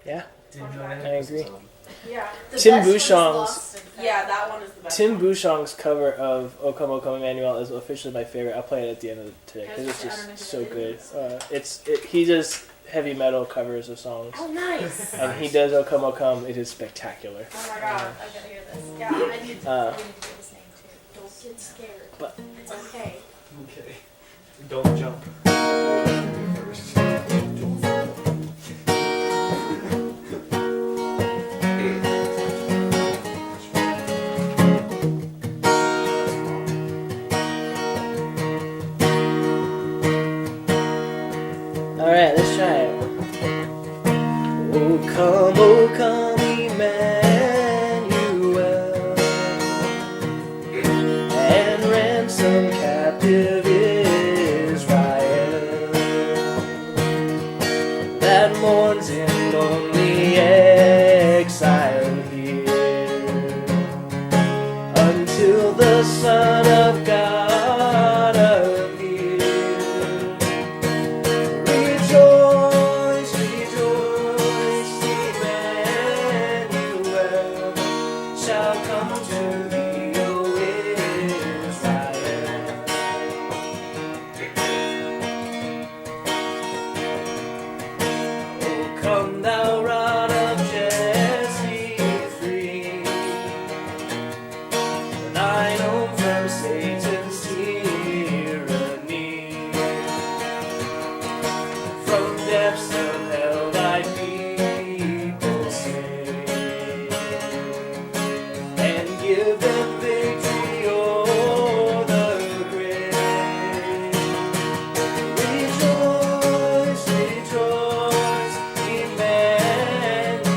Yeah, Didn't know I that. agree. Yeah. Tim Bouchon's That one is the best. Tim Bouchon's cover of O Come Emmanuel is officially my favorite. I'll play it at the end of today because it's just so good. He does heavy metal covers of songs. Oh, nice. And he does O Come. It is spectacular. Oh my god, I gotta hear this. Yeah, I need to hear his name too. Don't get scared. But it's okay. Okay. Don't jump. First. alright, let's try it. O come Emmanuel, and ransom captive Israel that mourns in lonely exile here until the Son of God appear. Rejoice, rejoice, Emmanuel shall come to thee, O Israel. O come thou rod of Jesse free, thine own from Satan's tyranny. From depths of hell thy people save, and give them victory o'er the grave. Rejoice, rejoice, Emmanuel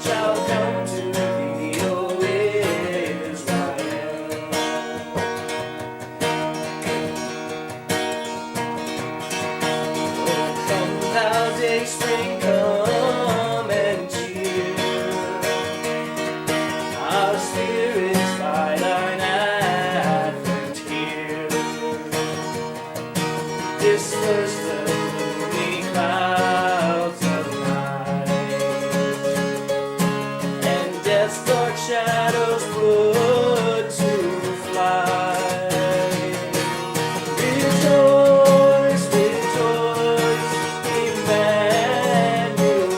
shall come to thee, O Israel. Come thou day spring, come and cheer our spirits by thine advent here. Disperse the gloomy clouds of night, and death's dark shadows put to flight. Rejoice, rejoice, Emmanuel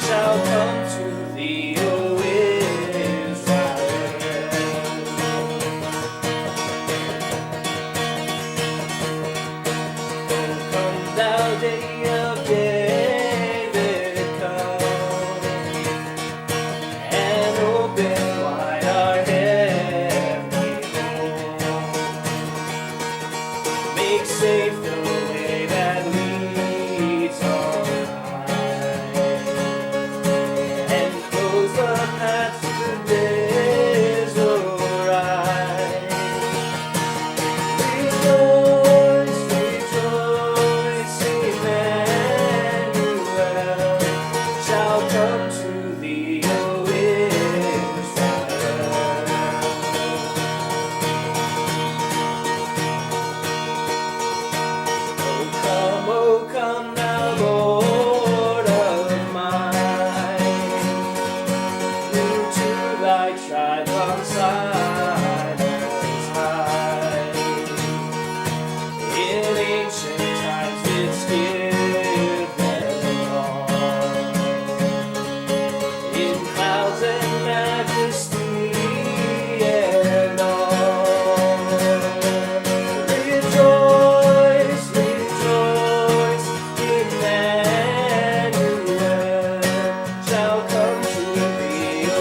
shall come to thee, O Israel. Come thou day of David, come and open wide our heavenly home. Make safe the way that leads on high, and close the path to the days aright. Rejoice, rejoice, Emmanuel shall come to thee, O Israel. O come thou Lord of mine, through to thy tribe on Sinai's high. In ancient times didst give them all, in clouds and majesty and all. Rejoice, rejoice, Emmanuel shall come to thee, O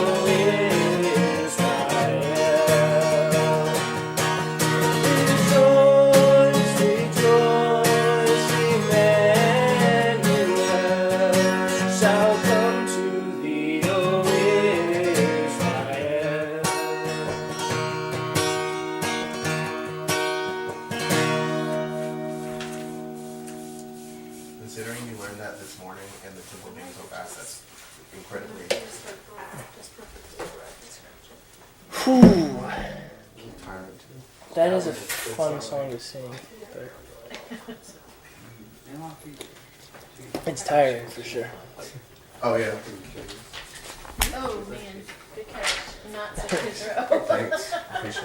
Israel. Rejoice, rejoice, Emmanuel shall come to thee, O Israel. Considering you learned that this morning and the temple game so fast, that's incredibly. Whew. Tiring too. That is a fun song to sing. But It's tiring for sure. Oh yeah. Oh man, good catch. Not such a good throw. Thanks. Appreciate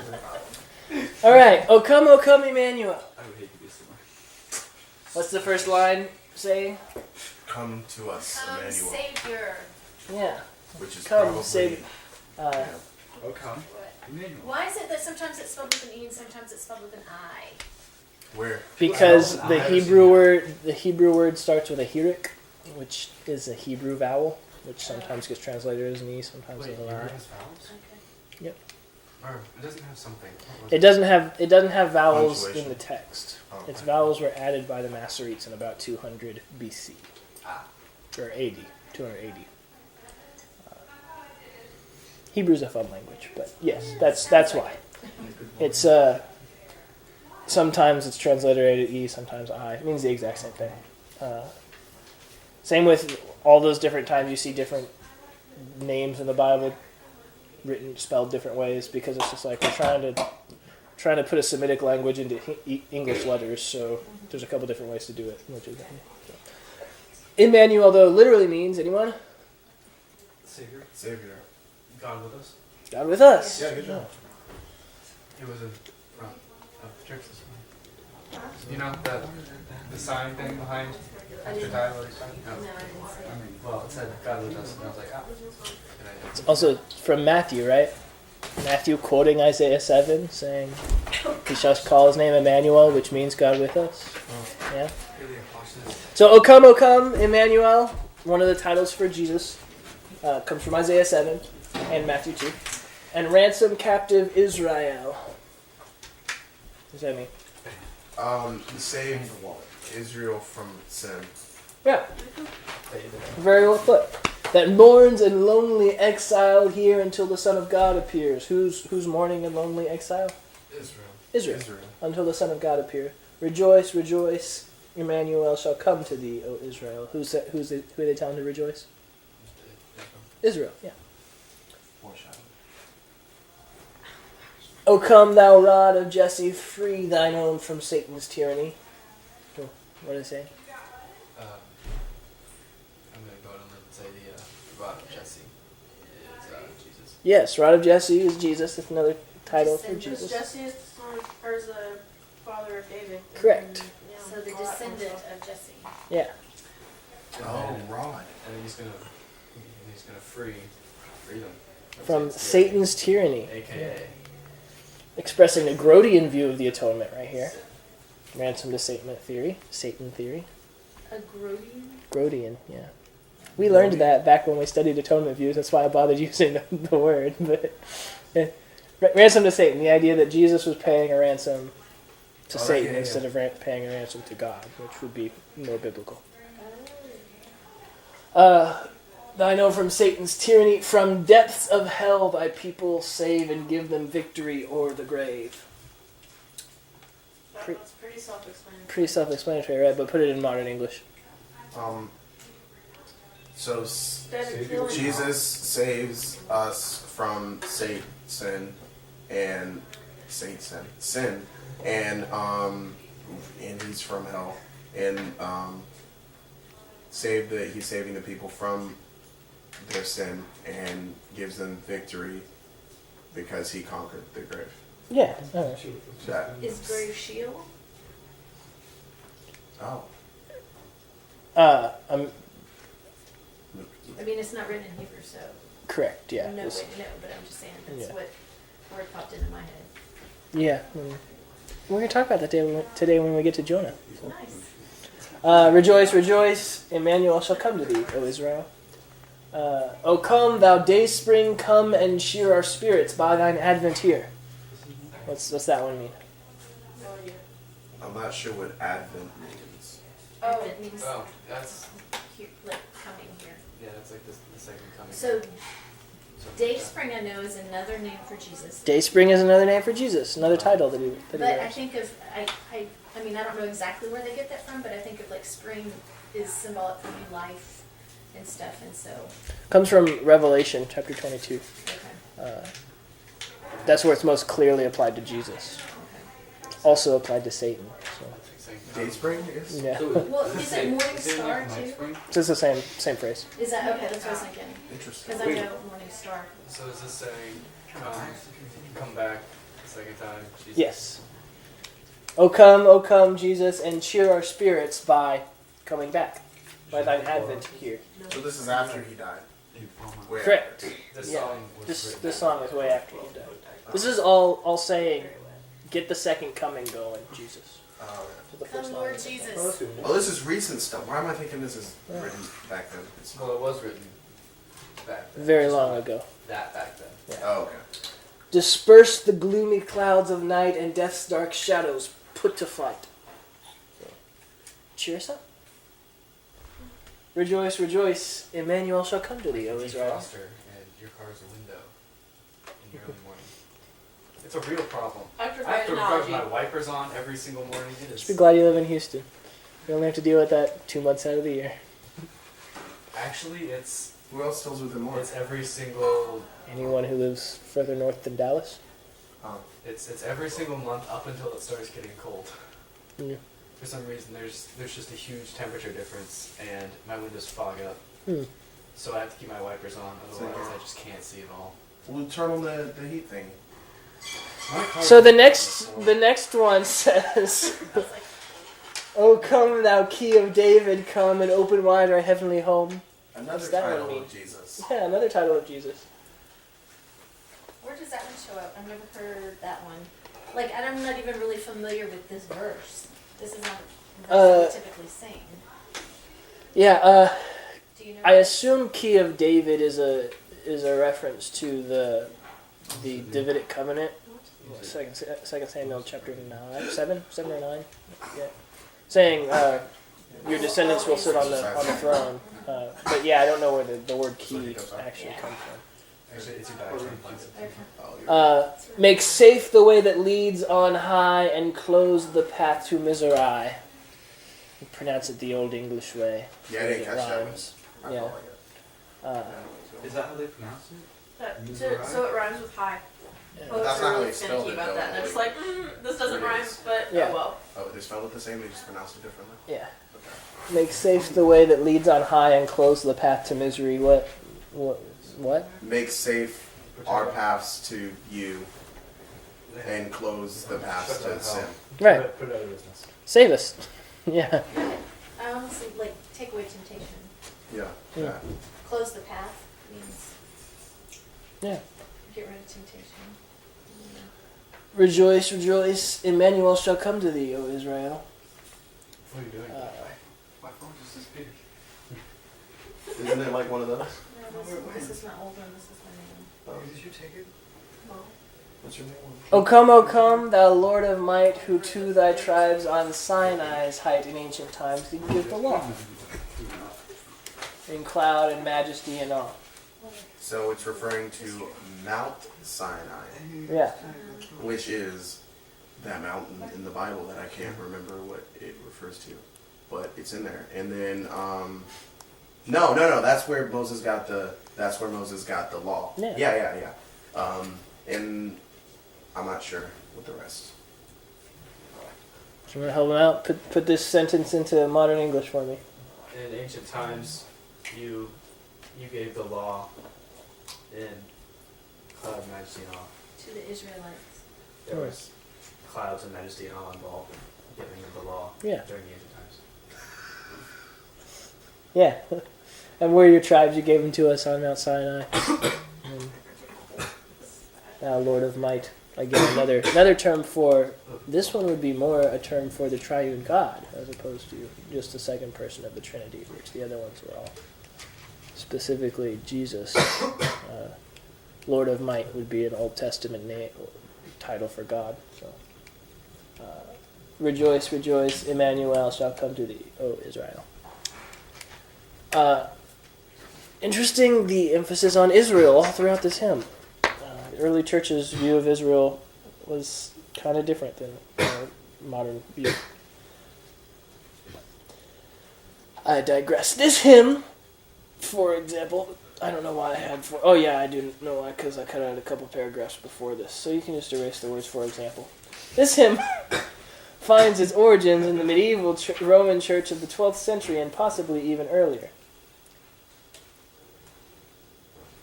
it. All right. O come Emmanuel. I would hate to be similar. What's the first line saying? Come to us, Come, Emmanuel. Savior. Yeah. Which is Come, probably Savior. yeah. Oh, come. Emmanuel. Why is it that sometimes it's spelled with an E and sometimes it's spelled with an I? Where? Because Well, the I Hebrew word starts with a hirik, which is a Hebrew vowel, which sometimes gets translated as an E, sometimes Wait, as an Hebrew I. has vowels? Okay. Or it doesn't have something. What was It doesn't have vowels in Punctuation. the text. Oh, Its okay. vowels were added by the Masoretes in about 200 BC. Ah. Or 280. Hebrew's a fun language, but yes, that's why. It's sometimes it's transliterated E, sometimes I. It means the exact same thing. Same with all those different times you see different names in the Bible written, spelled different ways, because it's just like we're trying to put a Semitic language into English letters, so there's a couple different ways to do it. Which is, Emmanuel, though, literally means, anyone? Savior. Savior. God with us. God with us. Yeah, good job. He was in front of the church this morning. You know the sign thing behind Pastor Tyler's sign? No, I didn't see it. Well, it said God with us, and I was like, good idea. It's also from Matthew, right? Matthew quoting Isaiah 7, saying, "He shall call his name Emmanuel," which means God with us. Yeah. Really cautious. So, O come, Emmanuel, one of the titles for Jesus, comes from Isaiah 7 and Matthew 2. And ransom captive Israel. What does that mean? Save Israel from sin. Yeah. Very well put. That mourns in lonely exile here until the Son of God appears. Who's mourning in lonely exile? Israel. Israel. Until the Son of God appear. Rejoice, rejoice. Emmanuel shall come to thee, O Israel. Who are they telling to rejoice? Israel, yeah. Foreshadow. O come, thou rod of Jesse, free thine own from Satan's tyranny. What did it say? I'm going to go out on and say the rod of Jesse is Jesus. Yes, rod of Jesse is Jesus. That's another title for Descendant. Jesus. Jesse is the son of, or is the father of David. Correct. So the descendant of Jesse. Yeah. Oh, rod. And then he's going to free them From Satan's tyranny. AKA. Expressing the Grodian view of the atonement right here. Ransom to Satan theory. Satan theory. A Grodian? Grodian, yeah. We learned that back when we studied atonement views. That's why I bothered using the word. But ransom to Satan, the idea that Jesus was paying a ransom to Satan instead of paying a ransom to God, which would be more biblical. I know from Satan's tyranny, from depths of hell thy people save and give them victory o'er the grave. That was pretty self-explanatory. Pretty self-explanatory, right? But put it in modern English. So Jesus saves us from sin and sin, and he's from hell, and he's saving the people from their sin and gives them victory because he conquered the grave. Yeah. All right. Is grave Sheol? Oh. I mean, it's not written in Hebrew, so Correct, yeah. no way to know, but I'm just saying that's Yeah. what word popped into my head. Yeah. We're going to talk about that today when we get to Jonah. So. Nice. Rejoice, rejoice, Emmanuel shall come to thee, O Israel. O come, thou dayspring, come and cheer our spirits by thine advent here. What's that one mean? No idea. I'm not sure what Advent means. Oh, it means Oh, that's here, like coming here. yeah, that's like the second coming. So, Something day like that. spring I know is another name for Jesus. Dayspring is another name for Jesus, another title that he But I wears. think of, I mean, I don't know exactly where they get that from, but I think of like spring is symbolic for new life and stuff, and so, Comes from Revelation chapter 22. okay, That's where it's most clearly applied to Jesus. okay. Also applied to Satan. So. interesting. Dayspring is? Yeah. Well, is it morning Is it star like night too? spring? It's the same phrase. Is that okay? That's what I was thinking. Interesting. Because I know morning star. So is this saying, come back the second time? Jesus? Yes. O come, Jesus, and cheer our spirits by coming back. By thine advent here. So this is after he died. Way Correct. This Yeah. song was This written. this song is way after he died. This is all saying, get the second coming going, Jesus. after. So the first Come, line Lord is- Jesus. Oh, this is recent stuff. Why am I thinking this is written back then? It's, Well, it was written back then. Very Just long not ago. That back then. oh, okay. Disperse the gloomy clouds of night and death's dark shadows put to flight. Cheer us up. Rejoice, rejoice, Emmanuel shall come to thee, O Israel. Defroster and your car's a window in the early morning. It's a real problem. After I have to great rub analogy. my wipers on every single morning. It Just be is glad you live in Houston. You only have to deal with that 2 months out of the year. actually it's Who else deals with it more? it's every single Anyone who lives further north than Dallas? Oh. it's every single month up until it starts getting cold. Yeah. For some reason, there's just a huge temperature difference, and my windows fog up. Hmm. So I have to keep my wipers on, otherwise Same here. I just can't see at all. We'll turn on the heat thing. My car's So the been next before. the next one says, O come thou key of David, come and open wide our heavenly home. Another What's that title one mean? of Jesus. Yeah, another title of Jesus. Where does that one show up? I've never heard that one. Like, and I'm not even really familiar with this verse. This is not a verse we typically sing. Yeah, Do you know? I assume key of David is a reference to the Davidic covenant. Second Samuel chapter 9, 7 or 9. Yeah, saying your descendants will sit on the throne. But yeah, I don't know where the word key actually comes from. Actually, it's your background. Okay. Oh, you're Make safe the way that leads on high, and close the path to misery. You pronounce it the old English way. Yeah, I didn't It catch that one. rhymes. I Yeah. felt like it. Is that how they pronounce it? So it rhymes with high. Yeah. Folks That's are not how really they spelled finicky it, about though. that. And they're just like, this doesn't It rhyme, is. but Yeah. oh well. Oh, they spelled it the same, they just pronounced it differently? Yeah. Okay. Make safe the way that leads on high, and close the path to misery. What? Make safe our paths to you and close the paths Shut down to sin. Right. Put it out of business. Save us. Yeah. I honestly, like, take away temptation. Yeah. Yeah. Yeah. Close the path means Yeah. get rid of temptation. Yeah. Rejoice, rejoice, Emmanuel shall come to thee, O Israel. What are you doing? My phone just disappeared. Isn't it like one of those? No, this is my old one. This is my new one. Did you take it? Well, What's your name? O come, thou Lord of might, who to thy tribes on Sinai's height in ancient times did give the law, in cloud and majesty and awe. So it's referring to Mount Sinai, Yeah. which is that mountain in the Bible that I can't remember what it refers to, but it's in there. And then, no, that's where Moses got the law. Yeah. And I'm not sure what the rest. So I'm gonna help him out. Put this sentence into modern English for me. In ancient times, you gave the law in cloud, majesty, and awe. to the Israelites. There was clouds and majesty and awe involved in giving of the law Yeah. during the ancient times. Yeah. And we're your tribes, you gave them to us on Mount Sinai. And thou Lord of might. Again, another term for, this one would be more a term for the triune God, as opposed to just the second person of the Trinity, which the other ones were all. Specifically, Jesus, Lord of might, would be an Old Testament title for God. So, rejoice, rejoice, Emmanuel shall come to thee, O Israel. Interesting, the emphasis on Israel all throughout this hymn. The early church's view of Israel was kind of different than our modern view. I digress. This hymn, for example, I don't know why I had for. Oh yeah, I do know why, because I cut out a couple paragraphs before this. So you can just erase the words "for example." This hymn finds its origins in the medieval Roman Church of the 12th century and possibly even earlier.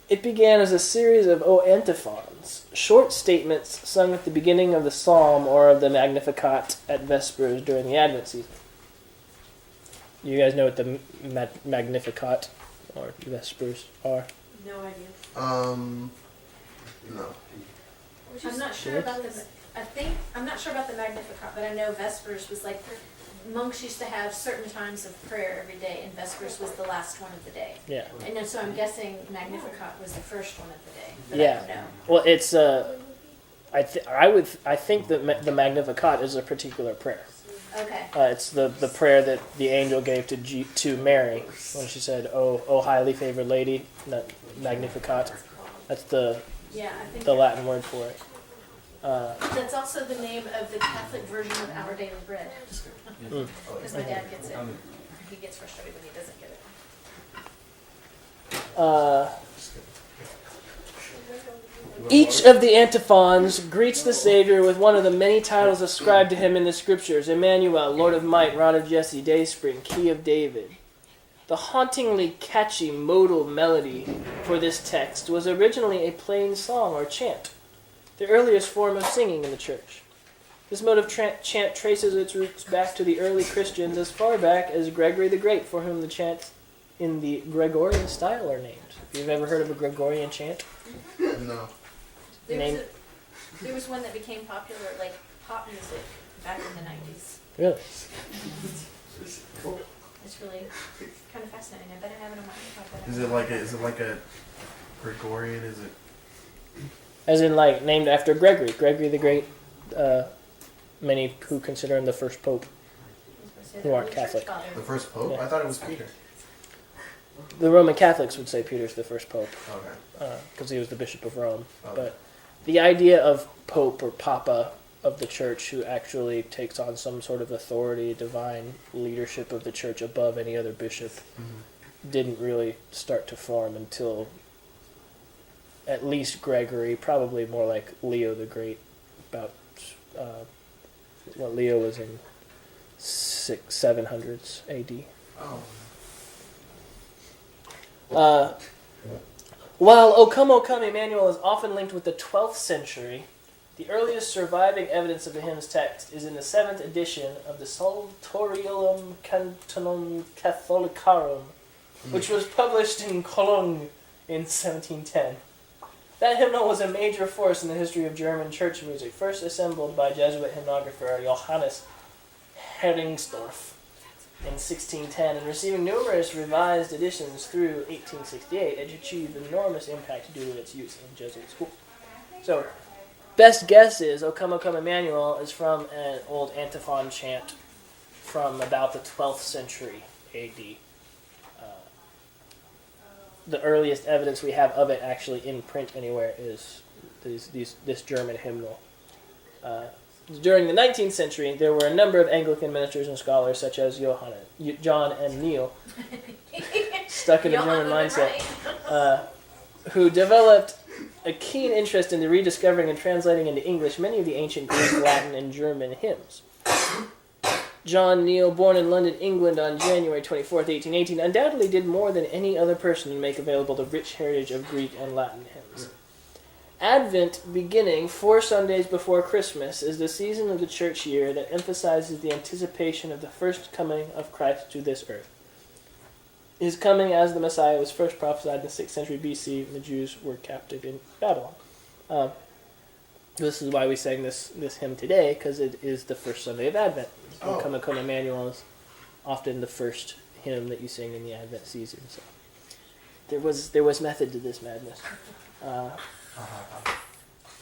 It began as a series of antiphons, short statements sung at the beginning of the Psalm or of the Magnificat at Vespers during the Advent season. You guys know what the Magnificat or Vespers are? No idea. No. I'm not sure about the. I'm not sure about the Magnificat, but I know Vespers was like monks used to have certain times of prayer every day, and Vespers was the last one of the day. Yeah. And then, so I'm guessing Magnificat was the first one of the day. But Yeah. I don't know. Well, it's I think that the Magnificat is a particular prayer. Okay. It's the prayer that the angel gave to Mary when she said, "Oh, highly favored lady," that Magnificat. That's the Yeah, I think Latin word for it. that's also the name of the Catholic version of Our Daily Bread. Because my dad gets it. He gets frustrated when he doesn't get it. Each of the antiphons greets the Savior with one of the many titles ascribed to him in the Scriptures: Emmanuel, Lord of Might, Rod of Jesse, Dayspring, Key of David. The hauntingly catchy modal melody for this text was originally a plain song or chant, the earliest form of singing in the church. This mode of chant traces its roots back to the early Christians as far back as Gregory the Great, for whom the chants in the Gregorian style are named. If you've ever heard of a Gregorian chant? No. There was one that became popular, like pop music, back in the 90s. Really? It's really kind of fascinating. I bet I have it on my iPod. Is it like a Gregorian? Is it? As in, like, named after Gregory the Great. Many who consider him the first pope, who aren't Catholic. The first pope? Yeah. I thought it was Peter. The Roman Catholics would say Peter's the first pope, Okay. because he was the Bishop of Rome. Oh. But the idea of pope or papa of the church, who actually takes on some sort of authority, divine leadership of the church above any other bishop, didn't really start to form until at least Gregory, probably more like Leo the Great, about Leo was in 700s AD. Oh. While O Come Emmanuel is often linked with the 12th century, the earliest surviving evidence of the hymn's text is in the 7th edition of the Psalteriolum Cantonum Catholicarum, which was published in Cologne in 1710. That hymnal was a major force in the history of German church music, first assembled by Jesuit hymnographer Johannes Heringsdorf in 1610, and receiving numerous revised editions through 1868, it achieved enormous impact due to its use in Jesuit schools. So, best guess is O Come Emmanuel is from an old antiphon chant from about the 12th century AD. The earliest evidence we have of it actually in print anywhere is this German hymnal. During the 19th century, there were a number of Anglican ministers and scholars, such as John and Neil, stuck in the German mindset, who developed a keen interest in the rediscovering and translating into English many of the ancient Greek, Latin, and German hymns. John Neal, born in London, England on January 24th, 1818, undoubtedly did more than any other person to make available the rich heritage of Greek and Latin hymns. Advent, beginning 4 Sundays before Christmas, is the season of the church year that emphasizes the anticipation of the first coming of Christ to this earth. His coming as the Messiah was first prophesied in the 6th century BC when the Jews were captive in Babylon. This is why we sang this hymn today, because it is the first Sunday of Advent. Oh. Come O Come Emmanuel is often the first hymn that you sing in the Advent season. So there was method to this madness.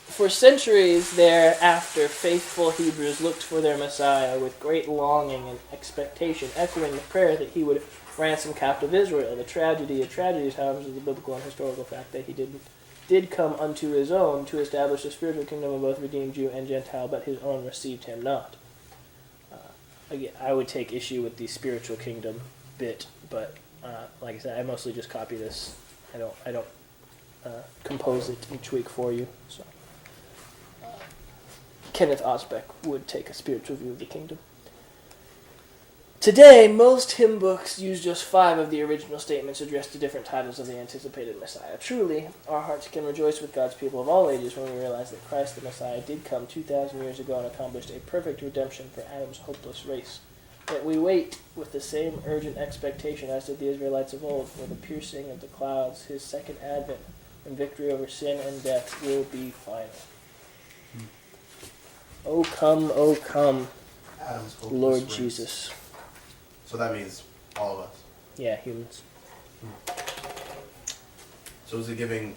For centuries thereafter, faithful Hebrews looked for their Messiah with great longing and expectation, echoing the prayer that he would ransom captive Israel. The tragedy of tragedies, however, is the biblical and historical fact that he did come unto his own to establish the spiritual kingdom of both redeemed Jew and Gentile, but his own received him not. Again, I would take issue with the spiritual kingdom bit, but like I said, I mostly just copy this. I don't compose it each week for you. So, Kenneth Osbeck would take a spiritual view of the kingdom. Today, most hymn books use just 5 of the original statements addressed to different titles of the anticipated Messiah. Truly, our hearts can rejoice with God's people of all ages when we realize that Christ the Messiah did come 2,000 years ago and accomplished a perfect redemption for Adam's hopeless race. Yet we wait with the same urgent expectation as did the Israelites of old for the piercing of the clouds, his second advent, and victory over sin and death will be final. O come, Adam's hopeless Lord race. Jesus. So that means all of us. Yeah, humans. So is it giving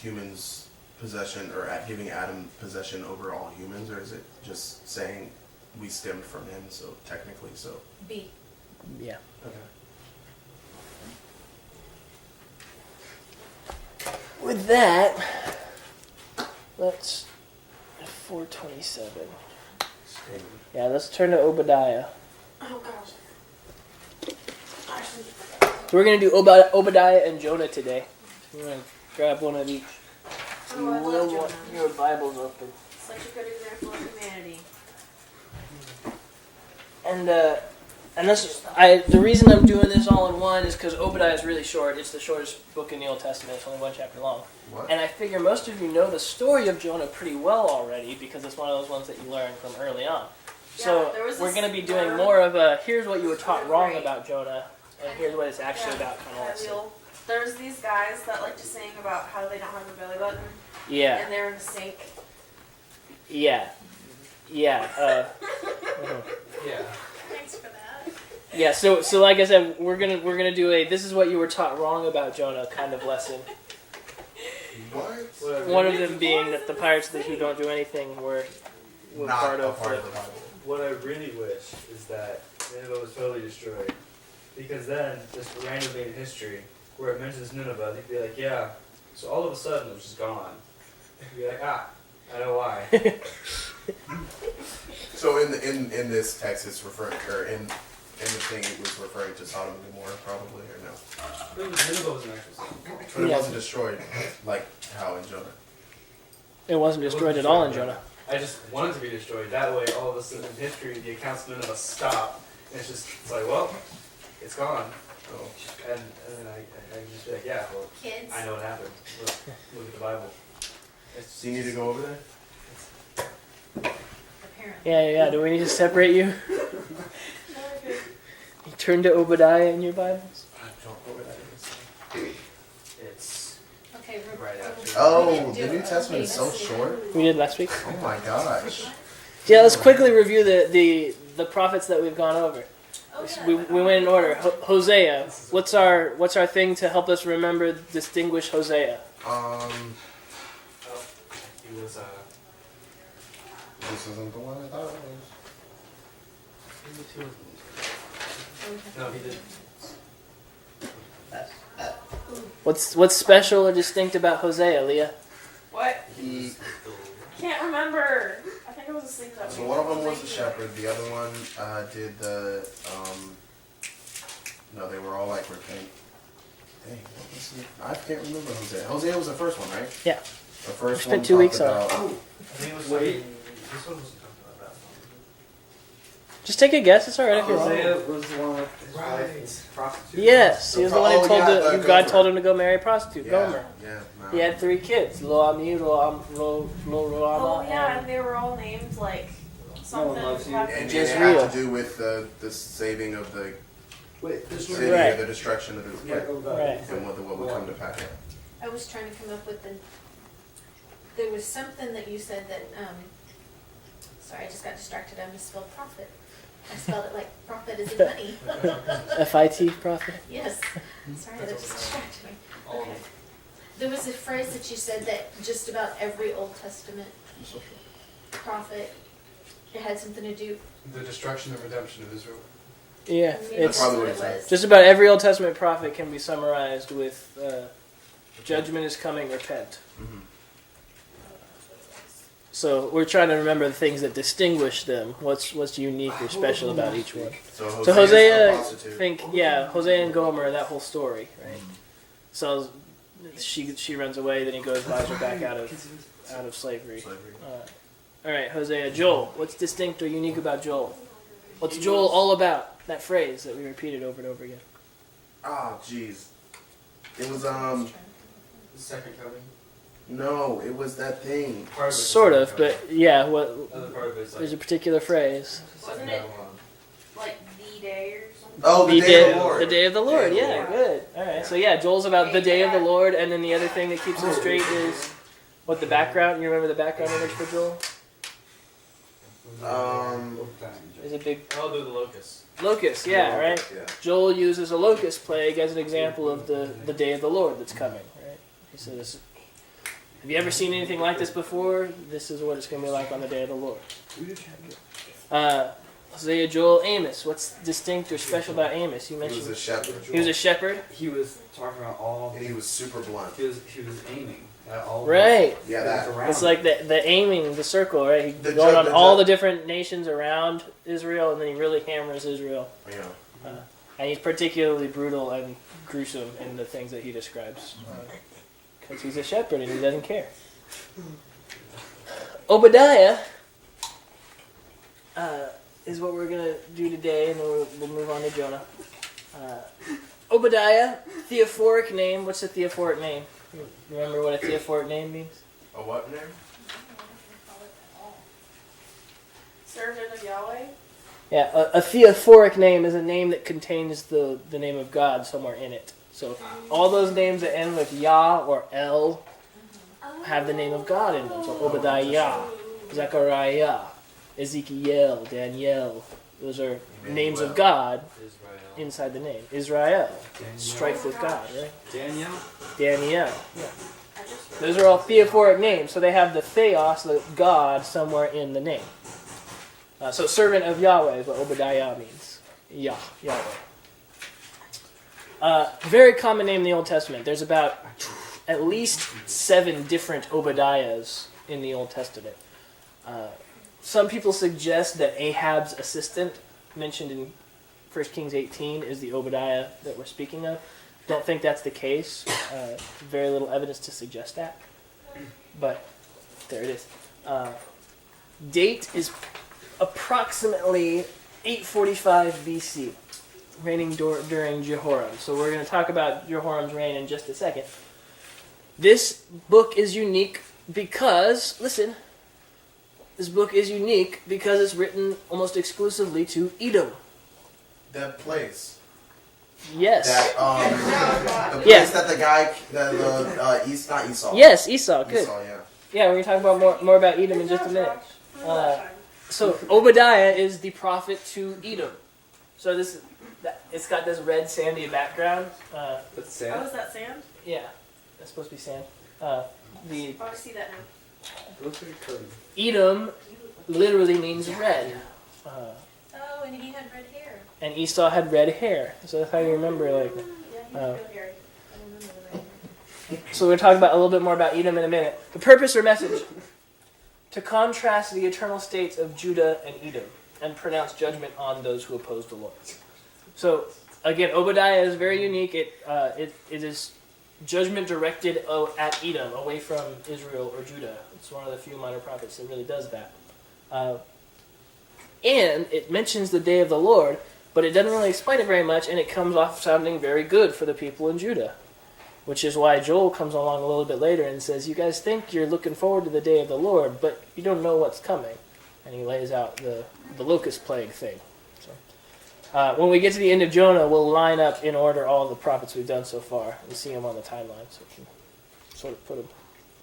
humans possession, or giving Adam possession over all humans, or is it just saying we stemmed from him, so technically so? B. Yeah. Okay. With that, let's 427. Yeah, let's turn to Obadiah. Oh gosh. So we're going to do Obadiah and Jonah today. We're going to grab one of each. Oh, You I will love want Jonah. your Bibles open. Such a good example of humanity. And this, the reason I'm doing this all in one is because Obadiah is really short. It's the shortest book in the Old Testament. It's only 1 chapter long. What? And I figure most of you know the story of Jonah pretty well already because it's one of those ones that you learn from early on. So Yeah, there was we're this going to be doing word- more of a here's what you were taught wrong Right. about Jonah, and here's what it's actually about kind of lesson. There's these guys that like to sing about how they don't have a belly button Yeah, and they're in sync. yeah, yeah. Yeah. Thanks for that. Yeah, so like I said, we're gonna do a this is what you were taught wrong about Jonah kind of lesson. What? One of them being that the pirates who don't do anything were Not part a of part the of the Bible. What I really wish is that Nineveh was totally destroyed. Because then, just randomly in history, where it mentions Nineveh, they'd be like, yeah, so all of a sudden it was just gone. You'd be like, I know why. So in this text, it's referring, or in the thing, it was referring to Sodom and Gomorrah, probably, or no? Nineveh was an actual city. But it Yeah. wasn't destroyed like how in Jonah. It wasn't destroyed at all in Jonah. I just want it to be destroyed. That way, all of a sudden in history, the accounts of Nineveh stop. And it's like, well, it's gone. Oh. And then I can just be like, yeah, well, Kids. I know what happened. Look at the Bible. It's Do you need to go over there? Apparently. Yeah. Do we need to separate you? You turn to Obadiah in your Bibles. I don't know where that is. It's Okay, we're Right after. Oh, the New Testament is so short. We did last week. Oh my gosh. Yeah, let's quickly review the prophets that we've gone over. Oh, yeah. We went in order. Hosea. What's our thing to help us remember, distinguish Hosea? he was This isn't the one I thought it was. no, he didn't. What's special or distinct about Hosea, Leah? What? He. Can't remember. I think it was a sleep that So week. one of them was the shepherd. The other one did the. No, they were all like repent. Dang, what was it? I can't remember Hosea. Hosea was the first one, right? Yeah. The first We spent one 2 weeks talked on it. about. I think it was this one wasn't talking about that one. Just take a guess. It's all right if you're wrong. Hosea was the one with his Right. wife, prostitute. Yes, he was the one who told God Gomer. told him to go marry a prostitute, Yeah, Gomer. yeah. No. He had 3 kids, Lo-Ami, Lo-Rama, Oh yeah, and they were all named like something. loves you. happened. And Just it had real. to do with the saving of the Wait, this city, Right. or the destruction of the Yeah, go back. Right. and what would come to pass. I was trying to come up with there was something that you said that, sorry, I just got distracted. I misspelled prophet. I spelled it like profit is in money. FIT prophet. Yes. Sorry, that just distracted me. All Okay. There was a phrase that you said that just about every Old Testament prophet, it had something to do. the destruction and redemption of Israel. Yeah, Maybe it's that's probably what what it it said. was. just about every Old Testament prophet can be summarized with judgment is coming, repent. Mm-hmm. So we're trying to remember the things that distinguish them. What's unique or special about each one. So So Hosea's Hosea, a prostitute. Hosea and Gomer, that whole story, right? So she runs away, then he goes buys her back out of slavery. Slavery. All right, Hosea. Joel. What's distinct or unique about Joel? What's Joel all about? That phrase that we repeated over and over again. Oh, jeez. It was, The second coming. no, it was that thing. Part of it's Sort the of, second but yeah. What? coming. Other part of it's There's a like particular phrase. Wasn't it like the day or something? Oh, the day of the Lord. The day of the Lord. Day of the Yeah, Lord. good. All right. So yeah, Joel's about the day of the Lord, and then the other thing that keeps him straight is what the background. You remember the background image for Joel? Is a big I'll do the locust. locust. Yeah, right. Yeah. Joel uses a locust plague as an example of the day of the Lord that's coming. Right. He says, "Have you ever seen anything like this before? This is what it's going to be like on the day of the Lord." Hosea, Joel, Amos. What's distinct or special about Amos? You He was mentioned a shepherd. he was a shepherd. He was talking about all. And he was super blunt. He was aiming at all. Right. Yeah, that. Around. It's like the aiming, the circle, right? He's The going ju- on the all ju- the different nations around Israel, and then he really hammers Israel. Yeah. And he's particularly brutal and gruesome in the things that he describes. Because he's a shepherd and he doesn't care. Obadiah is what we're going to do today, and then we'll move on to Jonah. Obadiah, theophoric name. What's a theophoric name? You remember what a theophoric name means? A what name? Servant of Yahweh? Yeah, a theophoric name is a name that contains the name of God somewhere in it. So all those names that end with Yah or El have the name of God in them. So Obadiah, Zechariah, Ezekiel, Daniel. Those are names of God Israel. inside the name. Israel, Daniel. strife with God, right? Daniel. Daniel. Yeah. Those are all theophoric names. So they have the theos, the God, somewhere in the name. So servant of Yahweh is what Obadiah means. Yahweh. Very common name in the Old Testament. There's about at least 7 different Obadiahs in the Old Testament. Some people suggest that Ahab's assistant, mentioned in 1 Kings 18, is the Obadiah that we're speaking of. Don't think that's the case. Very little evidence to suggest that. But there it is. Date is approximately 845 BC, reigning during Jehoram. So we're going to talk about Jehoram's reign in just a second. This book is unique because, listen, this book is unique because it's written almost exclusively to Edom. That place. Yes. That the place Yeah. that the guy, not Esau. Yes, Esau. Good. Esau, yeah. Yeah, we're going to talk about more about Edom in just a minute. So Obadiah is the prophet to Edom. So it's got this red sandy background. That's Oh, sand. is that sand? Yeah, that's supposed to be sand. Oh, I see that now. Looks like a curtain. Edom literally means red. Oh, and he had red hair. And Esau had red hair. So that's how you remember, like. Yeah, he's real hairy. I remember the red hair. So we're going to talk about a little bit more about Edom in a minute. The purpose or message: to contrast the eternal states of Judah and Edom, and pronounce judgment on those who oppose the Lord. So again, Obadiah is very unique. It is judgment directed at Edom, away from Israel or Judah. It's one of the few minor prophets that really does that. And it mentions the day of the Lord, but it doesn't really explain it very much, and it comes off sounding very good for the people in Judah. Which is why Joel comes along a little bit later and says, you guys think you're looking forward to the day of the Lord, but you don't know what's coming. And he lays out the locust plague thing. So, when we get to the end of Jonah, we'll line up in order all the prophets we've done so far and see them on the timeline, so we can sort of put them.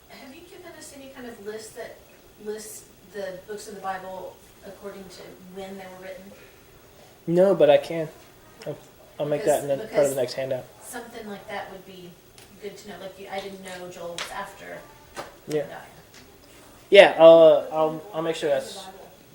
Have you given us any kind of list that lists the books of the Bible according to when they were written? No, but I can. I'll make that in part of Because- the next handout. Something like that would be good to know. Like I didn't know Joel was after Yeah. Obadiah. Yeah, I'll make sure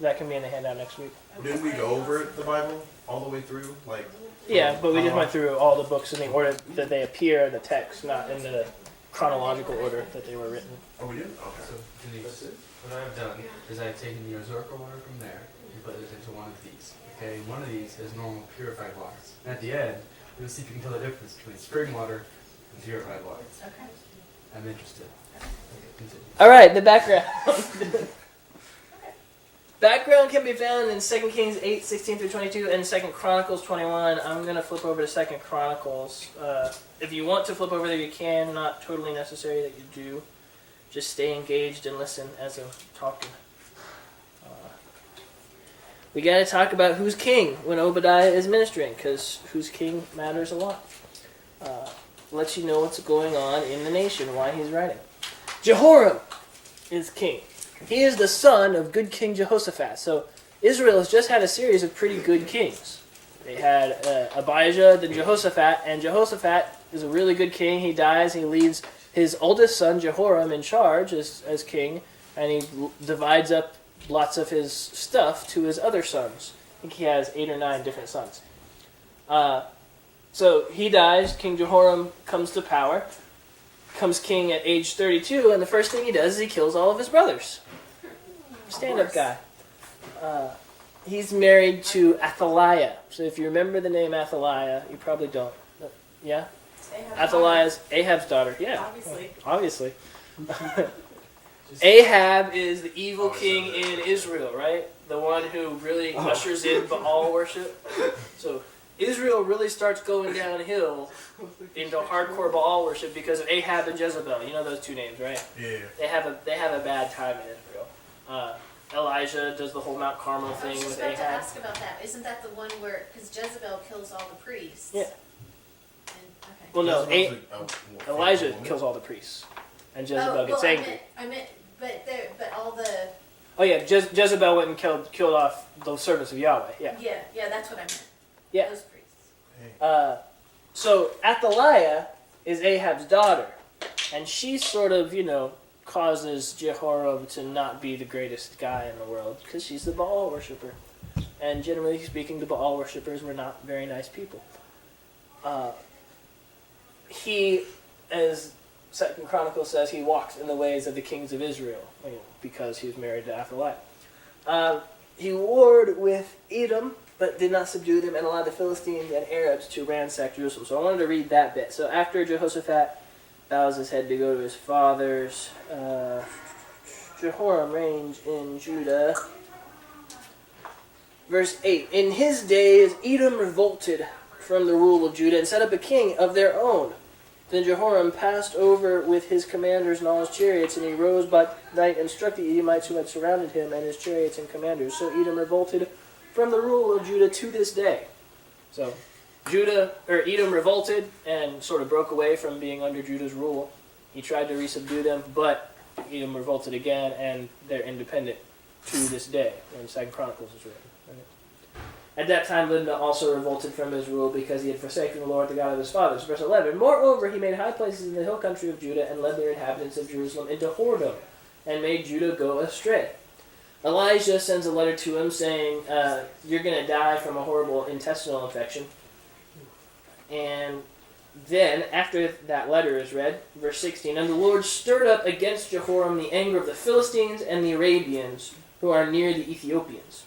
that can be in the handout next week. Didn't we go over the Bible all the way through? Like. Yeah, but we just went through all the books in the order that they appear in the text, not in the chronological order that they were written. Oh, we did. Okay. So, Denise, what I've done is I've taken your Zorka water from there and put it into one of these. Okay, one of these is normal purified water. And at the end, you'll see if you can tell the difference between spring water and purified water. Okay. I'm interested. Okay, continue. All right, the background. Background can be found in 2 Kings 8, 16 through 22, and 2 Chronicles 21. I'm going to flip over to 2 Chronicles. If you want to flip over there, you can. Not totally necessary that you do. Just stay engaged and listen as I'm talking. We got to talk about who's king when Obadiah is ministering, because who's king matters a lot. Lets you know what's going on in the nation, why he's writing. Jehoram is king. He is the son of good King Jehoshaphat. So Israel has just had a series of pretty good kings. They had Abijah, then Jehoshaphat, and Jehoshaphat is a really good king. He dies, he leaves his oldest son Jehoram in charge as king, and he divides up lots of his stuff to his other sons. I think he has 8 or 9 different sons. So he dies, King Jehoram comes to power, becomes king at age 32, and the first thing he does is he kills all of his brothers. Stand-up guy. He's married to Athaliah. So if you remember the name Athaliah, you probably don't. Yeah? Athaliah's Ahab's daughter. Yeah. Obviously. Ahab is the evil king in Israel, right? The one who really ushers in Baal worship. So Israel really starts going downhill into hardcore Baal worship because of Ahab and Jezebel. You know those two names, right? Yeah. They have a bad time in Israel. Elijah does the whole Mount Carmel thing with Ahab. I was just about to ask about that. Isn't that the one where, because Jezebel kills all the priests? Yeah. Okay. Well, no, Elijah woman? kills all the priests, and Jezebel gets angry. I meant, but all the. Oh yeah, Jezebel went and killed off the servants of Yahweh. Yeah. Yeah, that's what I meant. Yeah. Those priests. So Athaliah is Ahab's daughter, and she sort of, causes Jehoram to not be the greatest guy in the world because she's the Baal worshiper. And generally speaking, the Baal worshippers were not very nice people. He, as 2 Chronicles says, he walks in the ways of the kings of Israel because he was married to Athaliah. He warred with Edom, but did not subdue them, and allowed the Philistines and Arabs to ransack Jerusalem. So I wanted to read that bit. So after Jehoshaphat bows his head to go to his fathers, Jehoram reigns in Judah. Verse 8, in his days Edom revolted from the rule of Judah and set up a king of their own. Then Jehoram passed over with his commanders and all his chariots, and he rose by night and struck the Edomites who had surrounded him and his chariots and commanders. So Edom revolted from the rule of Judah to this day. So Edom revolted and sort of broke away from being under Judah's rule. He tried to resubdue them, but Edom revolted again, and they're independent to this day when 2 Chronicles is written. Right? At that time, Libnah also revolted from his rule because he had forsaken the Lord, the God of his fathers. Verse 11, moreover, he made high places in the hill country of Judah and led the inhabitants of Jerusalem into whoredom and made Judah go astray. Elijah sends a letter to him saying, you're going to die from a horrible intestinal infection. And then, after that letter is read, verse 16, and the Lord stirred up against Jehoram the anger of the Philistines and the Arabians, who are near the Ethiopians.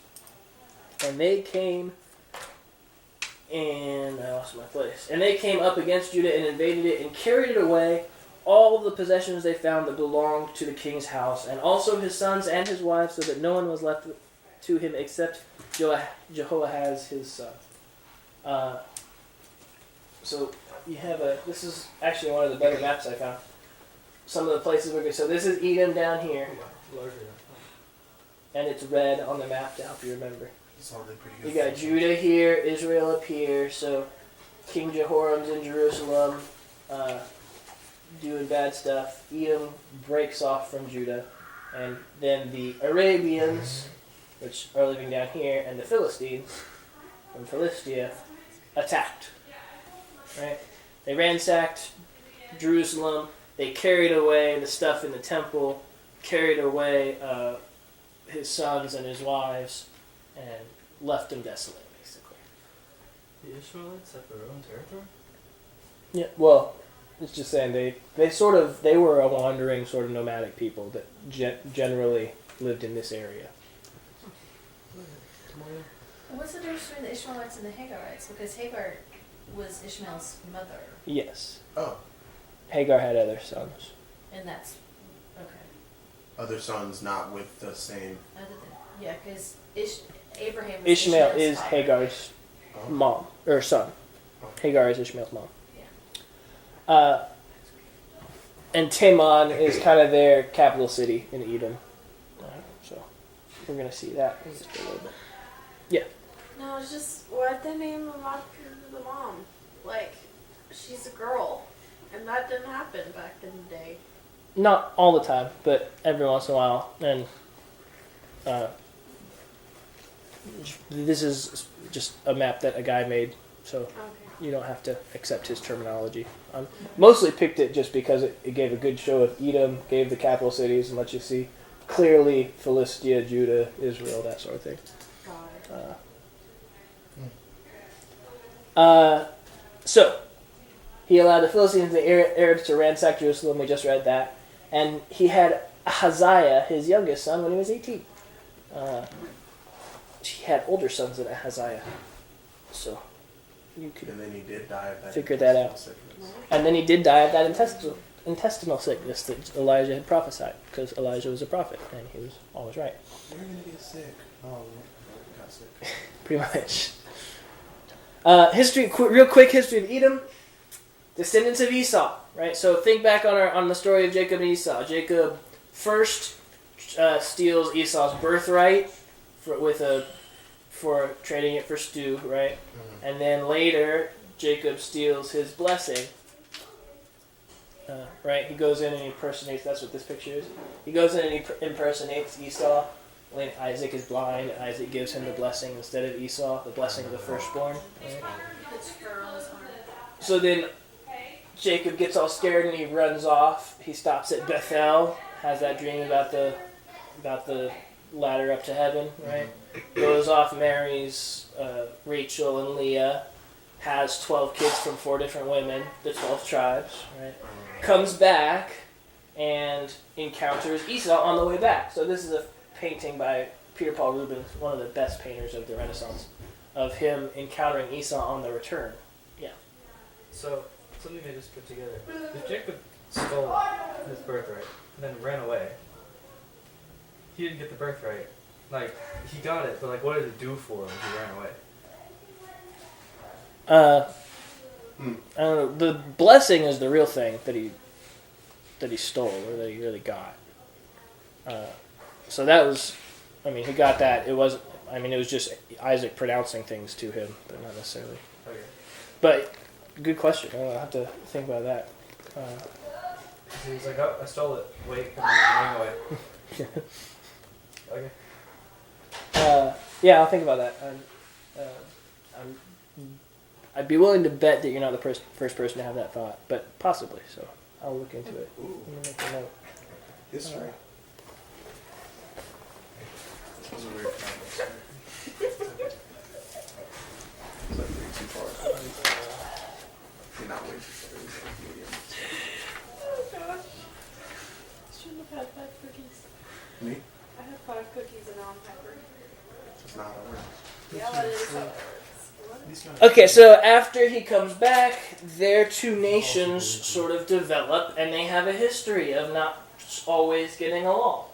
And they came, and I lost my place. And they came up against Judah and invaded it and carried it away, all the possessions they found that belonged to the king's house, and also his sons and his wives, so that no one was left to him except Jehoahaz his son. So you have this is actually one of the better maps I found. Some of the places we're going. So this is Edom down here, and it's red on the map to help you remember. You got Judah here, Israel up here. So King Jehoram's in Jerusalem, doing bad stuff. Edom breaks off from Judah, and then the Arabians, which are living down here, and the Philistines from Philistia, attacked. Right? They ransacked Jerusalem. They carried away the stuff in the temple, carried away his sons and his wives, and left him desolate, basically. The Ishmaelites have their own territory? Yeah, well, it's just saying they were a wandering sort of nomadic people that generally lived in this area. What's the difference between the Ishmaelites and the Hagarites? Because Hagar was Ishmael's mother. Yes. Oh. Hagar had other sons. And that's okay. Other sons not with the same. Other than Yeah, because Abraham was Ishmael Ishmael's is father. Hagar's mom, or son. Hagar is Ishmael's mom. Yeah. And Timon is kind of their capital city in Edom. So we're going to see that in just a little bit. Yeah. No, it's just, why'd they name the mom? Like, she's a girl. And that didn't happen back in the day. Not all the time, but every once in a while. And this is just a map that a guy made, so Okay. you don't have to accept his terminology. Mostly picked it just because it gave a good show of Edom, gave the capital cities, and lets you see clearly Philistia, Judah, Israel, that sort of thing. So, he allowed the Philistines and the Arabs to ransack Jerusalem. We just read that. And he had Ahaziah, his youngest son, when he was 18. He had older sons than Ahaziah. So, you could And then he did die of that. figure that out. intestinal sickness. And then he did die of that intestinal sickness that Elijah had prophesied, because Elijah was a prophet, and he was always right. You're going to get sick. Oh, I got sick. Pretty much. Real quick history of Edom. Descendants of Esau, right? So think back on the story of Jacob and Esau. Jacob first steals Esau's birthright for trading it for stew, right? Mm-hmm. And then later, Jacob steals his blessing. Right? He goes in and he impersonates. That's what this picture is. He goes in and he impersonates Esau. When Isaac is blind, Isaac gives him the blessing instead of Esau, the blessing of the firstborn. Right? Puts fur on his arm. So then Jacob gets all scared and he runs off. He stops at Bethel, has that dream about the ladder up to heaven, right? Goes off, marries Rachel and Leah, has 12 kids from 4 different women, the 12 tribes, right? Comes back and encounters Esau on the way back. So this is a painting by Peter Paul Rubens, one of the best painters of the Renaissance, of him encountering Esau on the return. Yeah. So, something they just put together. If Jacob stole his birthright and then ran away, he didn't get the birthright. Like, he got it, but like, what did it do for him if he ran away? I don't know. The blessing is the real thing that he stole, or that he really got. So that was, he got that. It wasn't. It was just Isaac pronouncing things to him, but not necessarily. Okay. But good question. I'll have to think about that. He was like, oh, I stole it. Wait, and then ran away. Okay. Yeah, I'll think about that. I'd be willing to bet that you're not the first person to have that thought, but possibly. So I'll look into it. Ooh. Let me make a note. History. That was a weird comment. It's like way too far. You're not way too far. Oh gosh. Shouldn't have had 5 cookies. Me? I had 5 cookies and now I'm peppered. It's not over. Yeah, that is how it works. Okay, so after he comes back, their two nations sort of develop, and they have a history of not always getting along.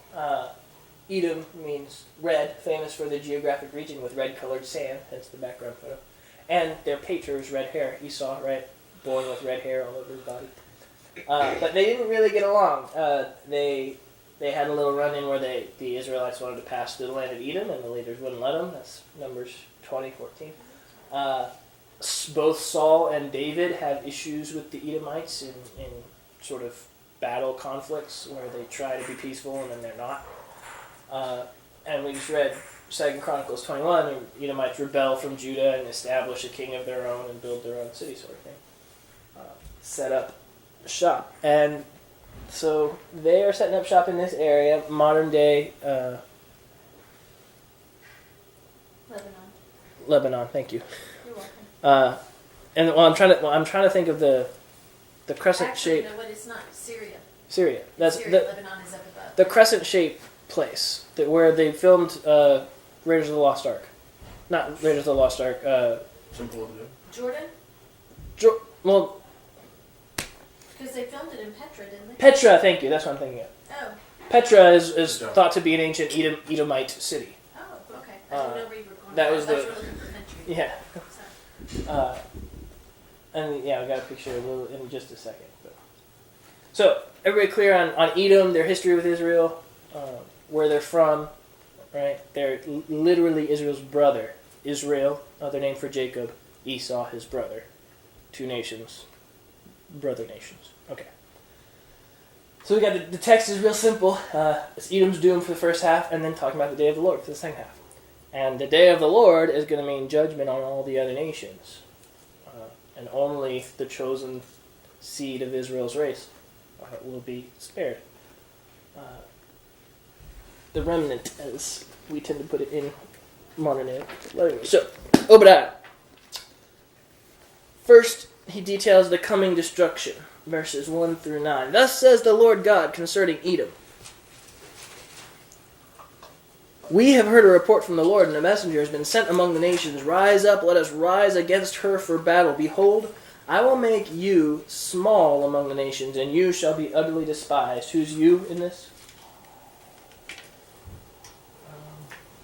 Edom means red, famous for the geographic region with red-colored sand, hence the background photo. And their patriarch is red hair, Esau, right? Born with red hair all over his body. But they didn't really get along. They had a little run-in where the Israelites wanted to pass through the land of Edom, and the leaders wouldn't let them. That's Numbers 20:14. Both Saul and David had issues with the Edomites in sort of battle conflicts where they try to be peaceful and then they're not. And we just read 2 Chronicles 21, and Edomites rebel from Judah and establish a king of their own and build their own city sort of thing. Set up shop. And so they are setting up shop in this area, modern day Lebanon, thank you. You're welcome. I'm trying to think of the crescent shape. No, but it's not Syria. Syria. That's Syria, Lebanon is up above. the crescent shaped place where they filmed Raiders of the Lost Ark. Not Raiders of the Lost Ark. Simple to do. Jordan? Well, Because they filmed it in Petra, didn't they? Petra. Thank you. That's what I'm thinking of. Oh. Petra is thought to be an ancient Edomite city. I didn't know where you were going. that was I thought the- you were looking for country. Yeah. Sorry. And yeah, I got a picture in just a second. But. So, everybody clear on Edom, their history with Israel, where they're from, right? They're literally Israel's brother. Israel, other name for Jacob, Esau, his brother. Two nations, brother nations. Okay. So we got the text is real simple. It's Edom's doom for the first half, and then talking about the day of the Lord for the second half. And the day of the Lord is going to mean judgment on all the other nations. And only the chosen seed of Israel's race will be spared. The remnant, as we tend to put it in modern day. So, Obadiah. First, he details the coming destruction, verses 1 through 9. Thus says the Lord God concerning Edom. We have heard a report from the Lord, and a messenger has been sent among the nations. Rise up, let us rise against her for battle. Behold, I will make you small among the nations, and you shall be utterly despised. Who's you in this?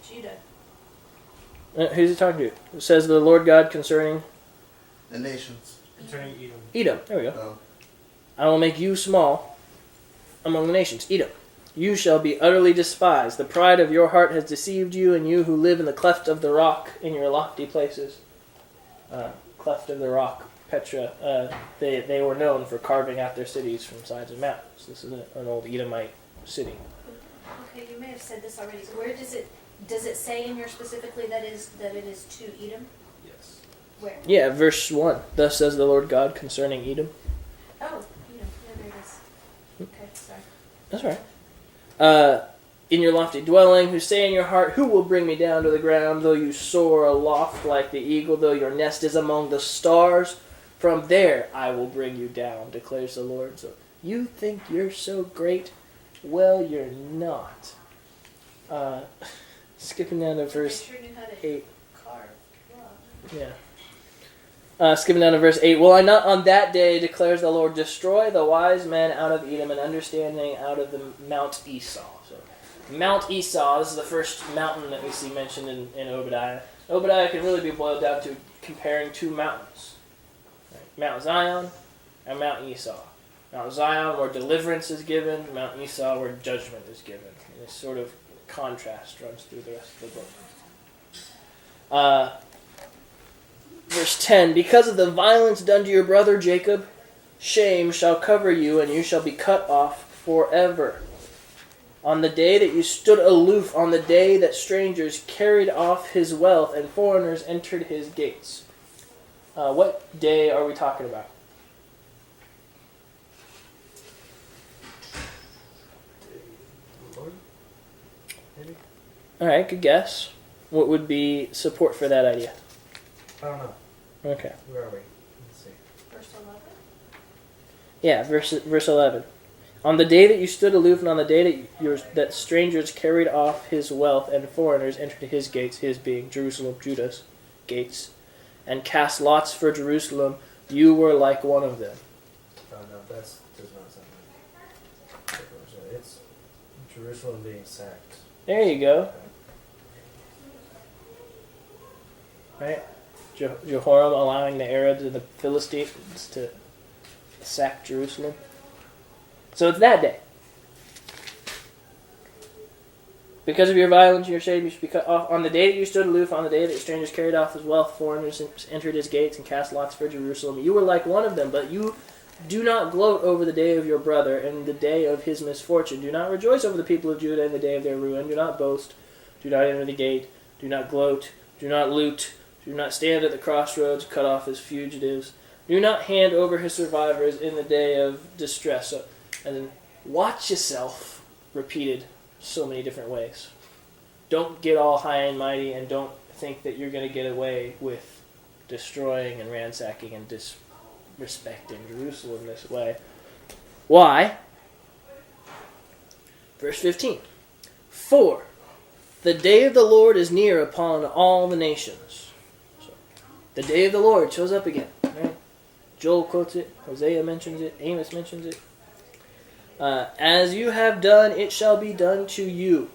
Judah. Who's he talking to? It says the Lord God concerning The nations. Concerning Edom. Edom. There we go. Oh. I will make you small among the nations. Edom. You shall be utterly despised. The pride of your heart has deceived you, and you who live in the cleft of the rock in your lofty places. Cleft of the rock, Petra. They were known for carving out their cities from sides of mountains. This is an old Edomite city. Okay, you may have said this already. Where does it say in here specifically that it is to Edom? Yes. Where? Yeah, verse 1. Thus says the Lord God concerning Edom. Oh, Edom. Yeah, there it is. Okay, sorry. That's right. In your lofty dwelling, who say in your heart, who will bring me down to the ground? Though you soar aloft like the eagle, though your nest is among the stars, from there I will bring you down, declares the Lord. So you think you're so great? Well, you're not. Skipping down to verse I sure knew how to 8. carve rock. Yeah. Skipping down to verse 8. Will I not on that day, declares the Lord, destroy the wise men out of Edom and understanding out of the Mount Esau? So, Mount Esau, this is the first mountain that we see mentioned in Obadiah. Obadiah can really be boiled down to comparing two mountains. Right? Mount Zion and Mount Esau. Mount Zion where deliverance is given, Mount Esau where judgment is given. And this sort of contrast runs through the rest of the book. Verse 10, because of the violence done to your brother Jacob, shame shall cover you, and you shall be cut off forever. On the day that you stood aloof, on the day that strangers carried off his wealth and foreigners entered his gates. What day are we talking about? Lord? Maybe? Alright, good guess. What would be support for that idea? I don't know. Okay. Where are we? Let's see. Verse 11? Yeah, verse 11. On the day that you stood aloof, and on the day that strangers carried off his wealth, and foreigners entered his gates, his being Jerusalem, Judah's gates, and cast lots for Jerusalem, you were like one of them. Oh no, that does not sound right. It's Jerusalem being sacked. There you go. Right? Jehoram allowing the Arabs and the Philistines to sack Jerusalem. So it's that day. Because of your violence and your shame, you should be cut off. On the day that you stood aloof, on the day that strangers carried off his wealth, foreigners entered his gates and cast lots for Jerusalem. You were like one of them, but you do not gloat over the day of your brother and the day of his misfortune. Do not rejoice over the people of Judah in the day of their ruin. Do not boast. Do not enter the gate. Do not gloat. Do not loot. Do not stand at the crossroads, cut off his fugitives. Do not hand over his survivors in the day of distress. So, and then watch yourself, repeated so many different ways. Don't get all high and mighty, and don't think that you're going to get away with destroying and ransacking and disrespecting Jerusalem this way. Why? Verse 15. For the day of the Lord is near upon all the nations. The day of the Lord shows up again. Right? Joel quotes it. Hosea mentions it. Amos mentions it. As you have done, it shall be done to you.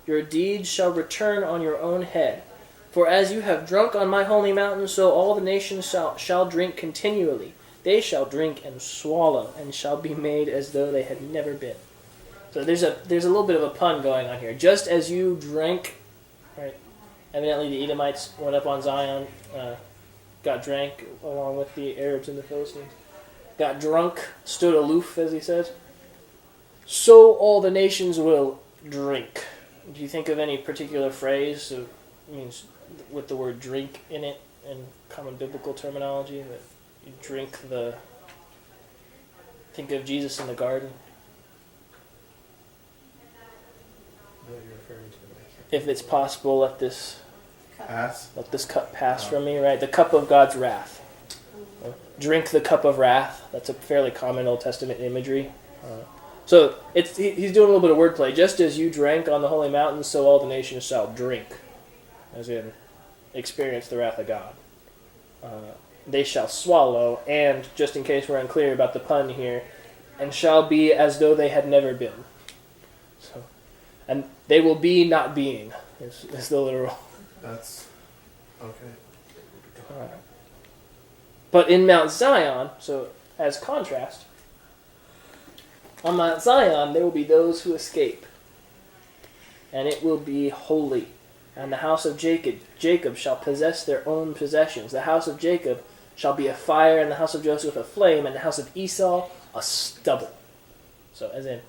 Your deeds shall return on your own head. For as you have drunk on my holy mountain, so all the nations shall drink continually. They shall drink and swallow, and shall be made as though they had never been. So there's a little bit of a pun going on here. Just as you drank, right? Evidently the Edomites went up on Zion, got drank along with the Arabs and the Philistines. Got drunk, stood aloof, as he says. So all the nations will drink. Do you think of any particular phrase that means with the word drink in it in common biblical terminology? That you drink the... Think of Jesus in the garden. What are you referring to? If it's possible, let this cup pass from me, right? The cup of God's wrath. Drink the cup of wrath. That's a fairly common Old Testament imagery. So he's doing a little bit of wordplay. Just as you drank on the holy mountain, so all the nations shall drink. As in, experience the wrath of God. They shall swallow, and just in case we're unclear about the pun here, and shall be as though they had never been. So, and they will be not being, is the literal. That's okay. But in Mount Zion, so as contrast, on Mount Zion there will be those who escape, and it will be holy. And the house of Jacob shall possess their own possessions. The house of Jacob shall be a fire, and the house of Joseph a flame, and the house of Esau a stubble. So as in,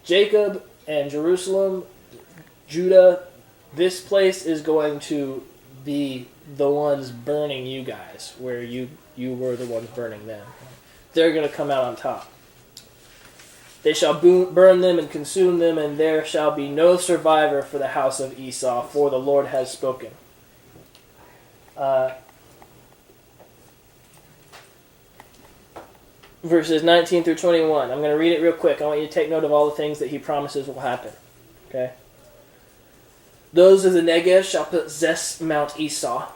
Jacob and Jerusalem, Judah, this place is going to be the ones burning you guys, where you were the ones burning them. They're going to come out on top. They shall burn them and consume them, and there shall be no survivor for the house of Esau, for the Lord has spoken. Verses 19 through 21. I'm going to read it real quick. I want you to take note of all the things that he promises will happen. Okay? Those of the Negev shall possess Mount Esau.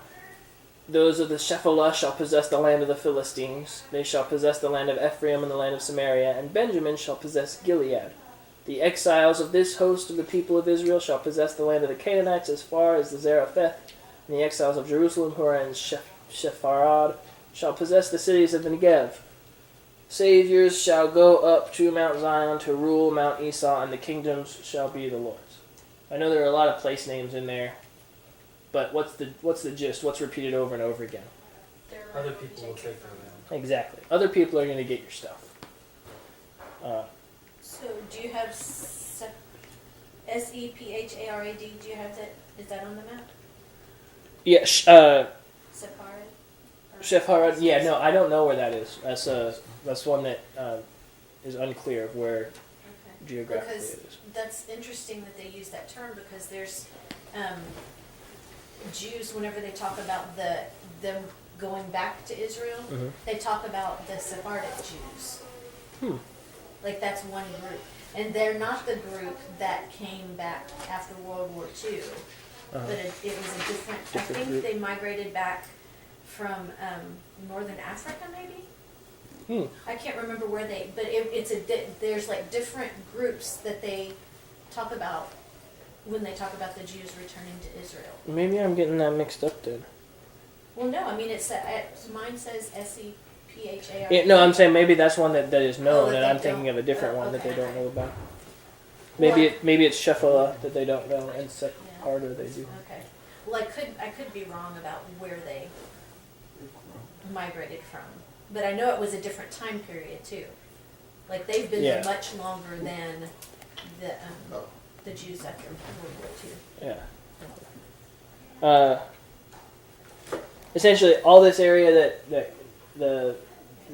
Those of the Shephelah shall possess the land of the Philistines. They shall possess the land of Ephraim and the land of Samaria, and Benjamin shall possess Gilead. The exiles of this host of the people of Israel shall possess the land of the Canaanites as far as the Zarephath, and the exiles of Jerusalem who are in Sepharad shall possess the cities of the Negev. Saviors shall go up to Mount Zion to rule Mount Esau, and the kingdoms shall be the Lord's. I know there are a lot of place names in there, but what's the gist? What's repeated over and over again? Other people will take their land. Exactly. Other people are going to get your stuff. So do you have Sepharad? Do you have that? Is that on the map? Yeah. Sepharad. Yeah. No, I don't know where that is. That's one that is unclear of where geographically because it is. That's interesting that they use that term, because there's Jews, whenever they talk about them going back to Israel, they talk about the Sephardic Jews. Like that's one group. And they're not the group that came back after World War II. But it was a different I think group. They migrated back from Northern Africa, maybe? I can't remember where but there's like different groups that they talk about when they talk about the Jews returning to Israel. Maybe I'm getting that mixed up then. Well, no, I mean mine says Sepharad. Yeah, no, I'm saying maybe that's one that is known, that and they I'm thinking don't- of a different one that they okay. don't know about. Maybe it's Shephelah that they don't know, and Sepharad they do. Okay. Well, I could be wrong about where they migrated from, but I know it was a different time period too. Like they've been there much longer than the Jews after World War II. Yeah. Essentially, all this area that the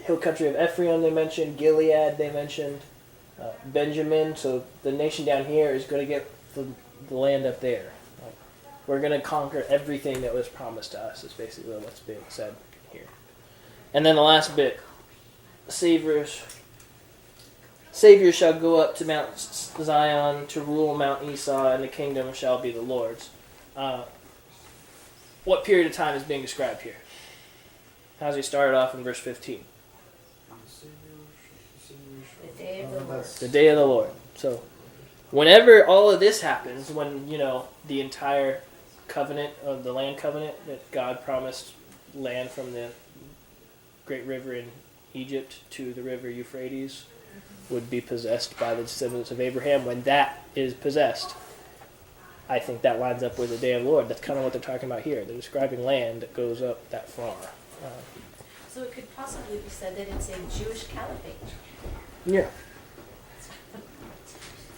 hill country of Ephraim they mentioned, Gilead they mentioned, Benjamin. So the nation down here is going to get the land up there. We're going to conquer everything that was promised to us. Is basically what's being said here. And then the last bit, Saviors shall go up to Mount Zion to rule Mount Esau, and the kingdom shall be the Lord's. What period of time is being described here? How's he started off in verse 15? The day of the Lord. The day of the Lord. So, Whenever all of this happens, when, the entire covenant of the land covenant that God promised land from the great river in Egypt to the river Euphrates would be possessed by the descendants of Abraham, when that is possessed, I think that lines up with the day of the Lord. That's kind of what they're talking about here. They're describing land that goes up that far. So it could possibly be said that it's a Jewish caliphate. Yeah.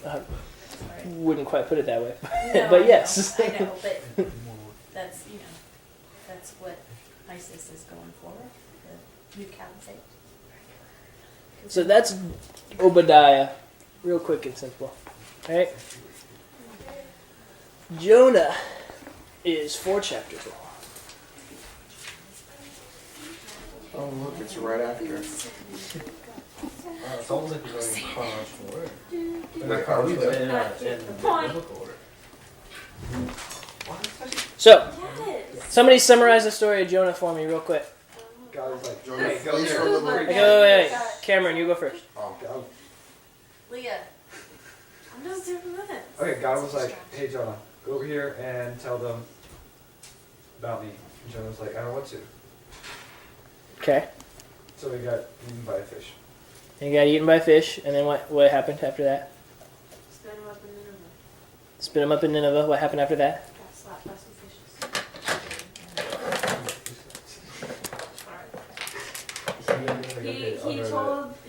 Sorry. Wouldn't quite put it that way. No, But I yes. know, but that's, that's what ISIS is going for, the new caliphate. So that's Obadiah, real quick and simple. All right? Jonah is 4 chapters long. Oh, look, it's right after. It's almost like we're going in chronological order. Wait, are we there? In biblical order. So, Yes. somebody summarize the story of Jonah for me real quick. God was like, Jonah hey, flees go from the there. Lord. Wait. Cameron, you go first. Oh, God- Leah. I'm just doing minutes. Okay, God was like, hey Jonah, go over here and tell them about me. And Jonah was like, I don't want to. Okay. So he got eaten by a fish. He got eaten by fish, and then what happened after that? Spin him up in Nineveh. Spit him up in Nineveh. What happened after that? Got slapped by some fishes.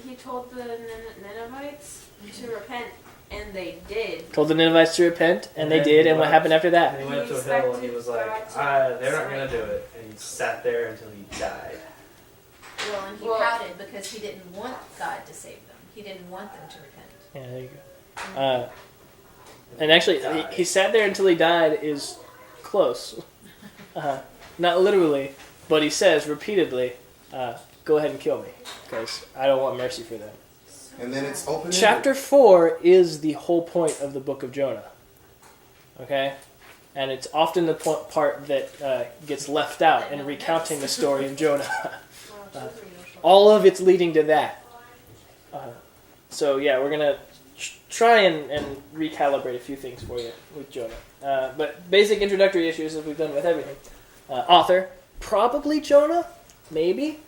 He told the Ninevites to repent, and they did. Told the Ninevites to repent, and they did, and what happened after And that? he went up to a hill and he was like, they're not going to do it. And he sat there until he died. Well, and he Well- pouted because he didn't want God to save them. He didn't want them to repent. Yeah, there you go. And actually, he sat there until he died is close. Not literally, but he says repeatedly, go ahead and kill me, because I don't want mercy for them. and then it's open. Chapter 4 is the whole point of the book of Jonah. Okay? And it's often the part that gets left out in recounting the story of Jonah. All of it's leading to that. So yeah, we're going to try and recalibrate a few things for you with Jonah. But basic introductory issues, as we've done with everything. Author, probably Jonah, maybe.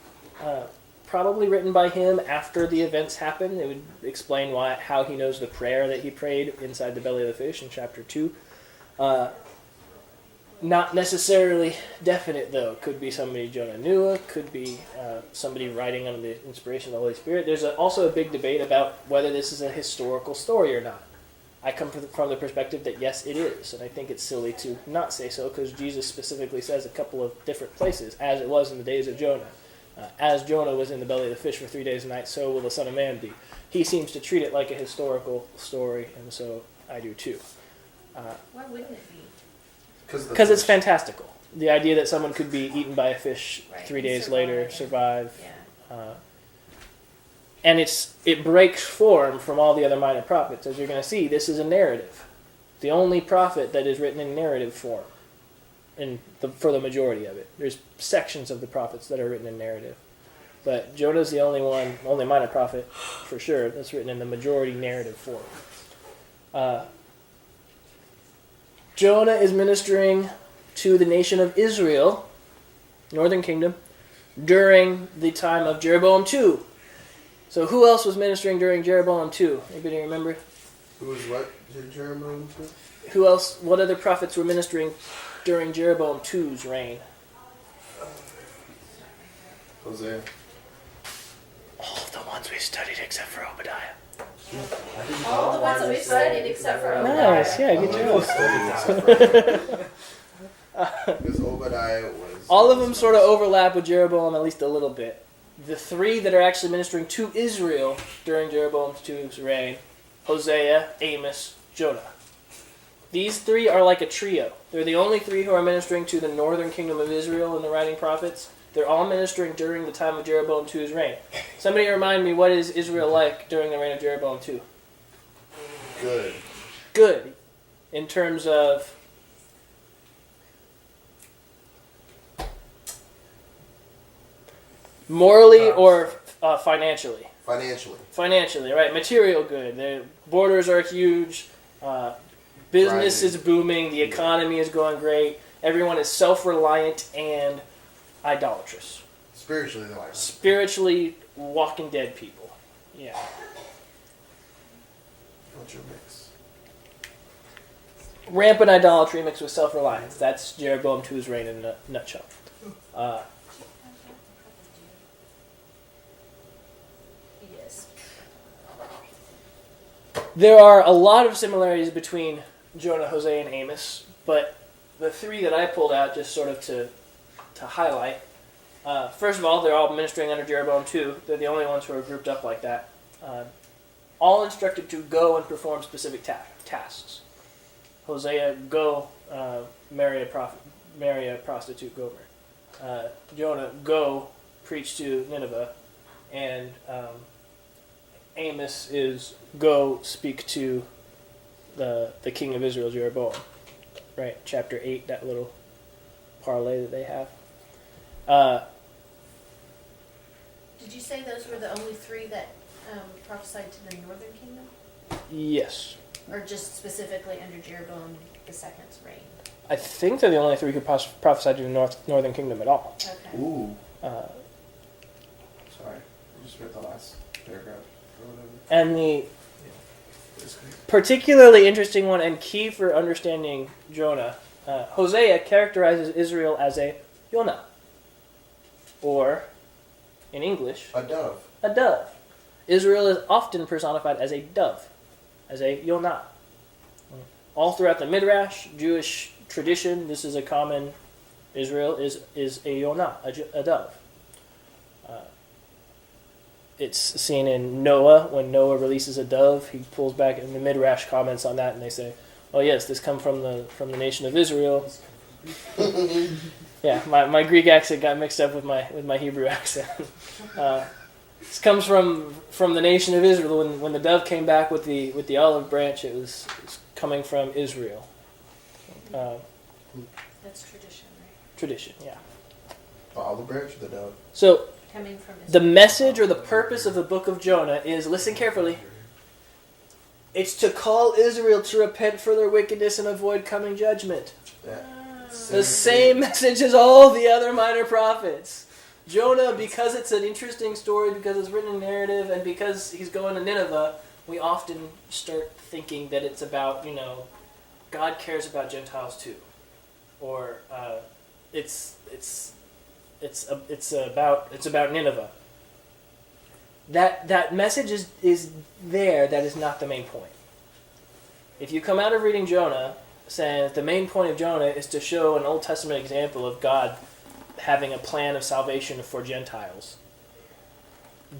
Probably written by him after the events happened. It would explain how he knows the prayer that he prayed inside the belly of the fish in chapter 2. Not necessarily definite, though. Could be somebody Jonah knew. Could be somebody writing under the inspiration of the Holy Spirit. There's also a big debate about whether this is a historical story or not. I come from the perspective that yes, it is. And I think it's silly to not say so, because Jesus specifically says a couple of different places, as it was in the days of Jonah. As Jonah was in the belly of the fish for 3 days and nights, so will the Son of Man be. He seems to treat it like a historical story, and so I do too. Why wouldn't it be? Because it's fantastical. The idea that someone could be eaten by a fish Right, 3 and days later, survive. survive. Yeah. And it breaks form from all the other minor prophets. As you're going to see, this is a narrative. The only prophet that is written in narrative form for the majority of it. There's sections of the prophets that are written in narrative. But Jonah's the only minor prophet, for sure, that's written in the majority narrative form. Jonah is ministering to the nation of Israel, northern kingdom, during the time of Jeroboam II. So who else was ministering during Jeroboam II? Anybody remember? Who was what? Jeremiah? Who else? What other prophets were ministering during Jeroboam II's reign? Hosea. All of the ones we studied except for Obadiah. All the ones that we studied except for Nice, Obadiah. yeah, good job. Because Obadiah was. All of them sort of overlap with Jeroboam at least a little bit. The 3 that are actually ministering to Israel during Jeroboam II's reign, Hosea, Amos, Jonah. These 3 are like a trio. They're the only 3 who are ministering to the northern kingdom of Israel in the writing prophets. They're all ministering during the time of Jeroboam II's reign. Somebody remind me, what is Israel like during the reign of Jeroboam II? Good. Good. In terms of... morally or financially? Financially. Financially, right. Material good. The borders are huge. Business Thriving. is booming. The economy is going great. Everyone is self-reliant and idolatrous. Spiritually, though. Spiritually Walking Dead people. Yeah. Culture mix. Rampant idolatry mixed with self-reliance. That's Jeroboam II's reign in a nutshell. Yes. There are a lot of similarities between Jonah, Hosea, and Amos, but the three that I pulled out just sort of to highlight. First of all, they're all ministering under Jeroboam II. They're the only ones who are grouped up like that. All instructed to go and perform specific tasks. Hosea, go marry a prostitute Gomer. Jonah, go preach to Nineveh. And Amos is go speak to the king of Israel, Jeroboam. Right, chapter 8, that little parlay that they have. Did you say those were the only three that prophesied to the northern kingdom? Yes. Or just specifically under Jeroboam II's reign? I think they're the only three who prophesied to the northern kingdom at all. Okay. Ooh. Sorry, I just read the last paragraph or whatever. And the particularly interesting one and key for understanding Jonah, Hosea characterizes Israel as a Yonah, or, in English, A dove. a dove. Israel is often personified as a dove, as a Yonah. All throughout the Midrash, Jewish tradition, this is a common, Israel is a Yonah, a dove. It's seen in Noah. When Noah releases a dove, he pulls back, and the Midrash comments on that, and they say, "Oh yes, this comes from the nation of Israel." Yeah, my Greek accent got mixed up with my Hebrew accent. This comes from the nation of Israel. When the dove came back with the olive branch, it was coming from Israel. That's tradition, right? Tradition, yeah. The olive branch or the dove? So Coming from the Israel. message or the purpose of the book of Jonah is, listen carefully, it's to call Israel to repent for their wickedness and avoid coming judgment. The same message as all the other minor prophets. Jonah, because it's an interesting story, because it's written in narrative, and because he's going to Nineveh, we often start thinking that it's about, God cares about Gentiles too, or it's about Nineveh. That message is there. That is not the main point. If you come out of reading Jonah saying that the main point of Jonah is to show an Old Testament example of God having a plan of salvation for Gentiles,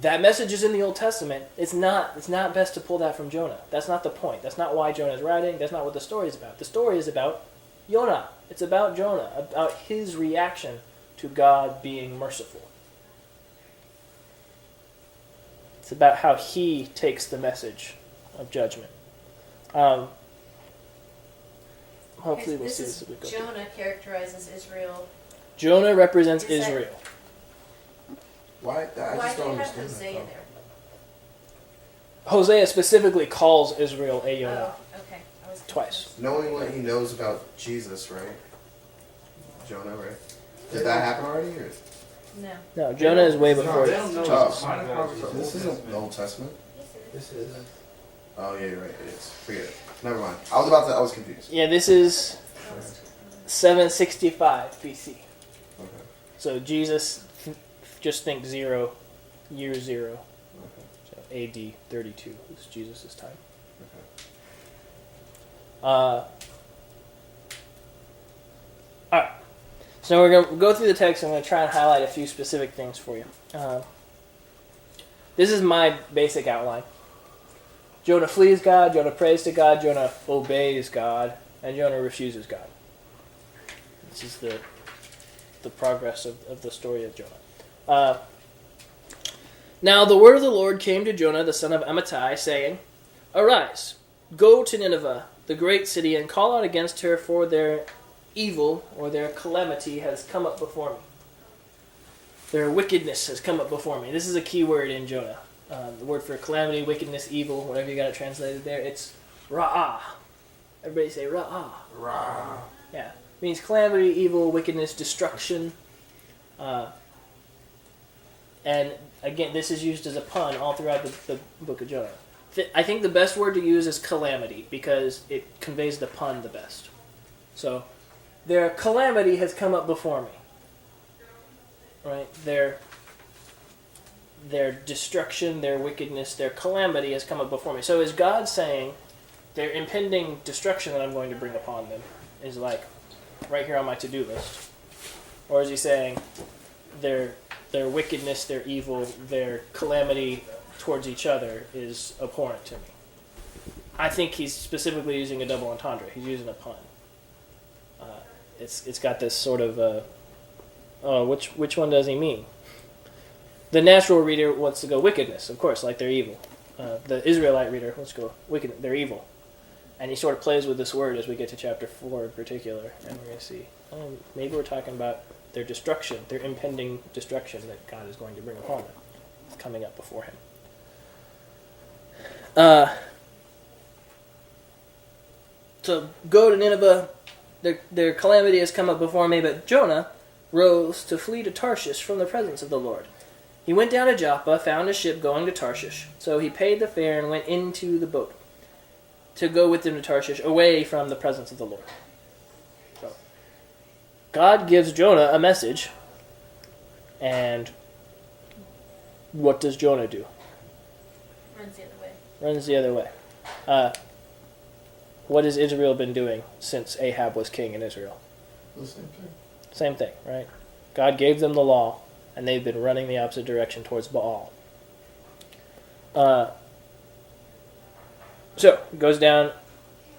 that message is in the Old Testament. It's not best to pull that from Jonah. That's not the point. That's not why Jonah is writing. That's not what the story is about. The story is about Jonah. It's about Jonah, about his reaction to God being merciful. It's about how he takes the message of judgment. Hopefully we'll see this as we go. Jonah characterizes Israel. Jonah represents Is that- Israel. Why? I Why just do don't you have understand Hosea that. there? Hosea specifically calls Israel a Jonah. Oh, okay. I was Twice. Knowing what he knows about Jesus, right? Jonah, right? Did that happen already? Or? No. No, Jonah is way before They it. don't know Oh. it's minor prophets are This Old isn't the Old Testament? This is. Oh, yeah, you're right. It is. Forget it. Never mind. I was confused. Yeah, this is 765 BC. Okay. So Jesus, just think 0, year 0. Okay. So AD 32 is Jesus' time. Okay. Alright. So we're going to go through the text. I'm going to try and highlight a few specific things for you. This is my basic outline. Jonah flees God, Jonah prays to God, Jonah obeys God, and Jonah refuses God. This is the progress of the story of Jonah. Now the word of the Lord came to Jonah, the son of Amittai, saying, "Arise, go to Nineveh, the great city, and call out against her, for their evil," or their calamity, "has come up before me." Their wickedness has come up before me. This is a key word in Jonah. The word for calamity, wickedness, evil, whatever you got it translated there, it's ra'ah. Everybody say ra'ah. Rah. Yeah. It means calamity, evil, wickedness, destruction. And again, this is used as a pun all throughout the book of Jonah. I think the best word to use is calamity because it conveys the pun the best. So, their calamity has come up before me. Right? Their destruction, their wickedness, their calamity has come up before me. So is God saying their impending destruction that I'm going to bring upon them is like right here on my to-do list? Or is he saying their wickedness, their evil, their calamity towards each other is abhorrent to me? I think he's specifically using a double entendre. He's using a pun. It's got this sort of which one does he mean? The natural reader wants to go wickedness, of course, like they're evil. The Israelite reader wants to go wicked, they're evil. And he sort of plays with this word as we get to chapter 4 in particular, and we're going to see. Maybe we're talking about their destruction, their impending destruction that God is going to bring upon them. It's coming up before him. So go to Nineveh. Their calamity has come up before me, but Jonah rose to flee to Tarshish from the presence of the Lord. He went down to Joppa, found a ship going to Tarshish. So he paid the fare and went into the boat to go with them to Tarshish, away from the presence of the Lord. So God gives Jonah a message, and what does Jonah do? Runs the other way. Runs the other way. What has Israel been doing since Ahab was king in Israel? The same thing. Same thing, right? God gave them the law, and they've been running the opposite direction towards Baal. So, it goes down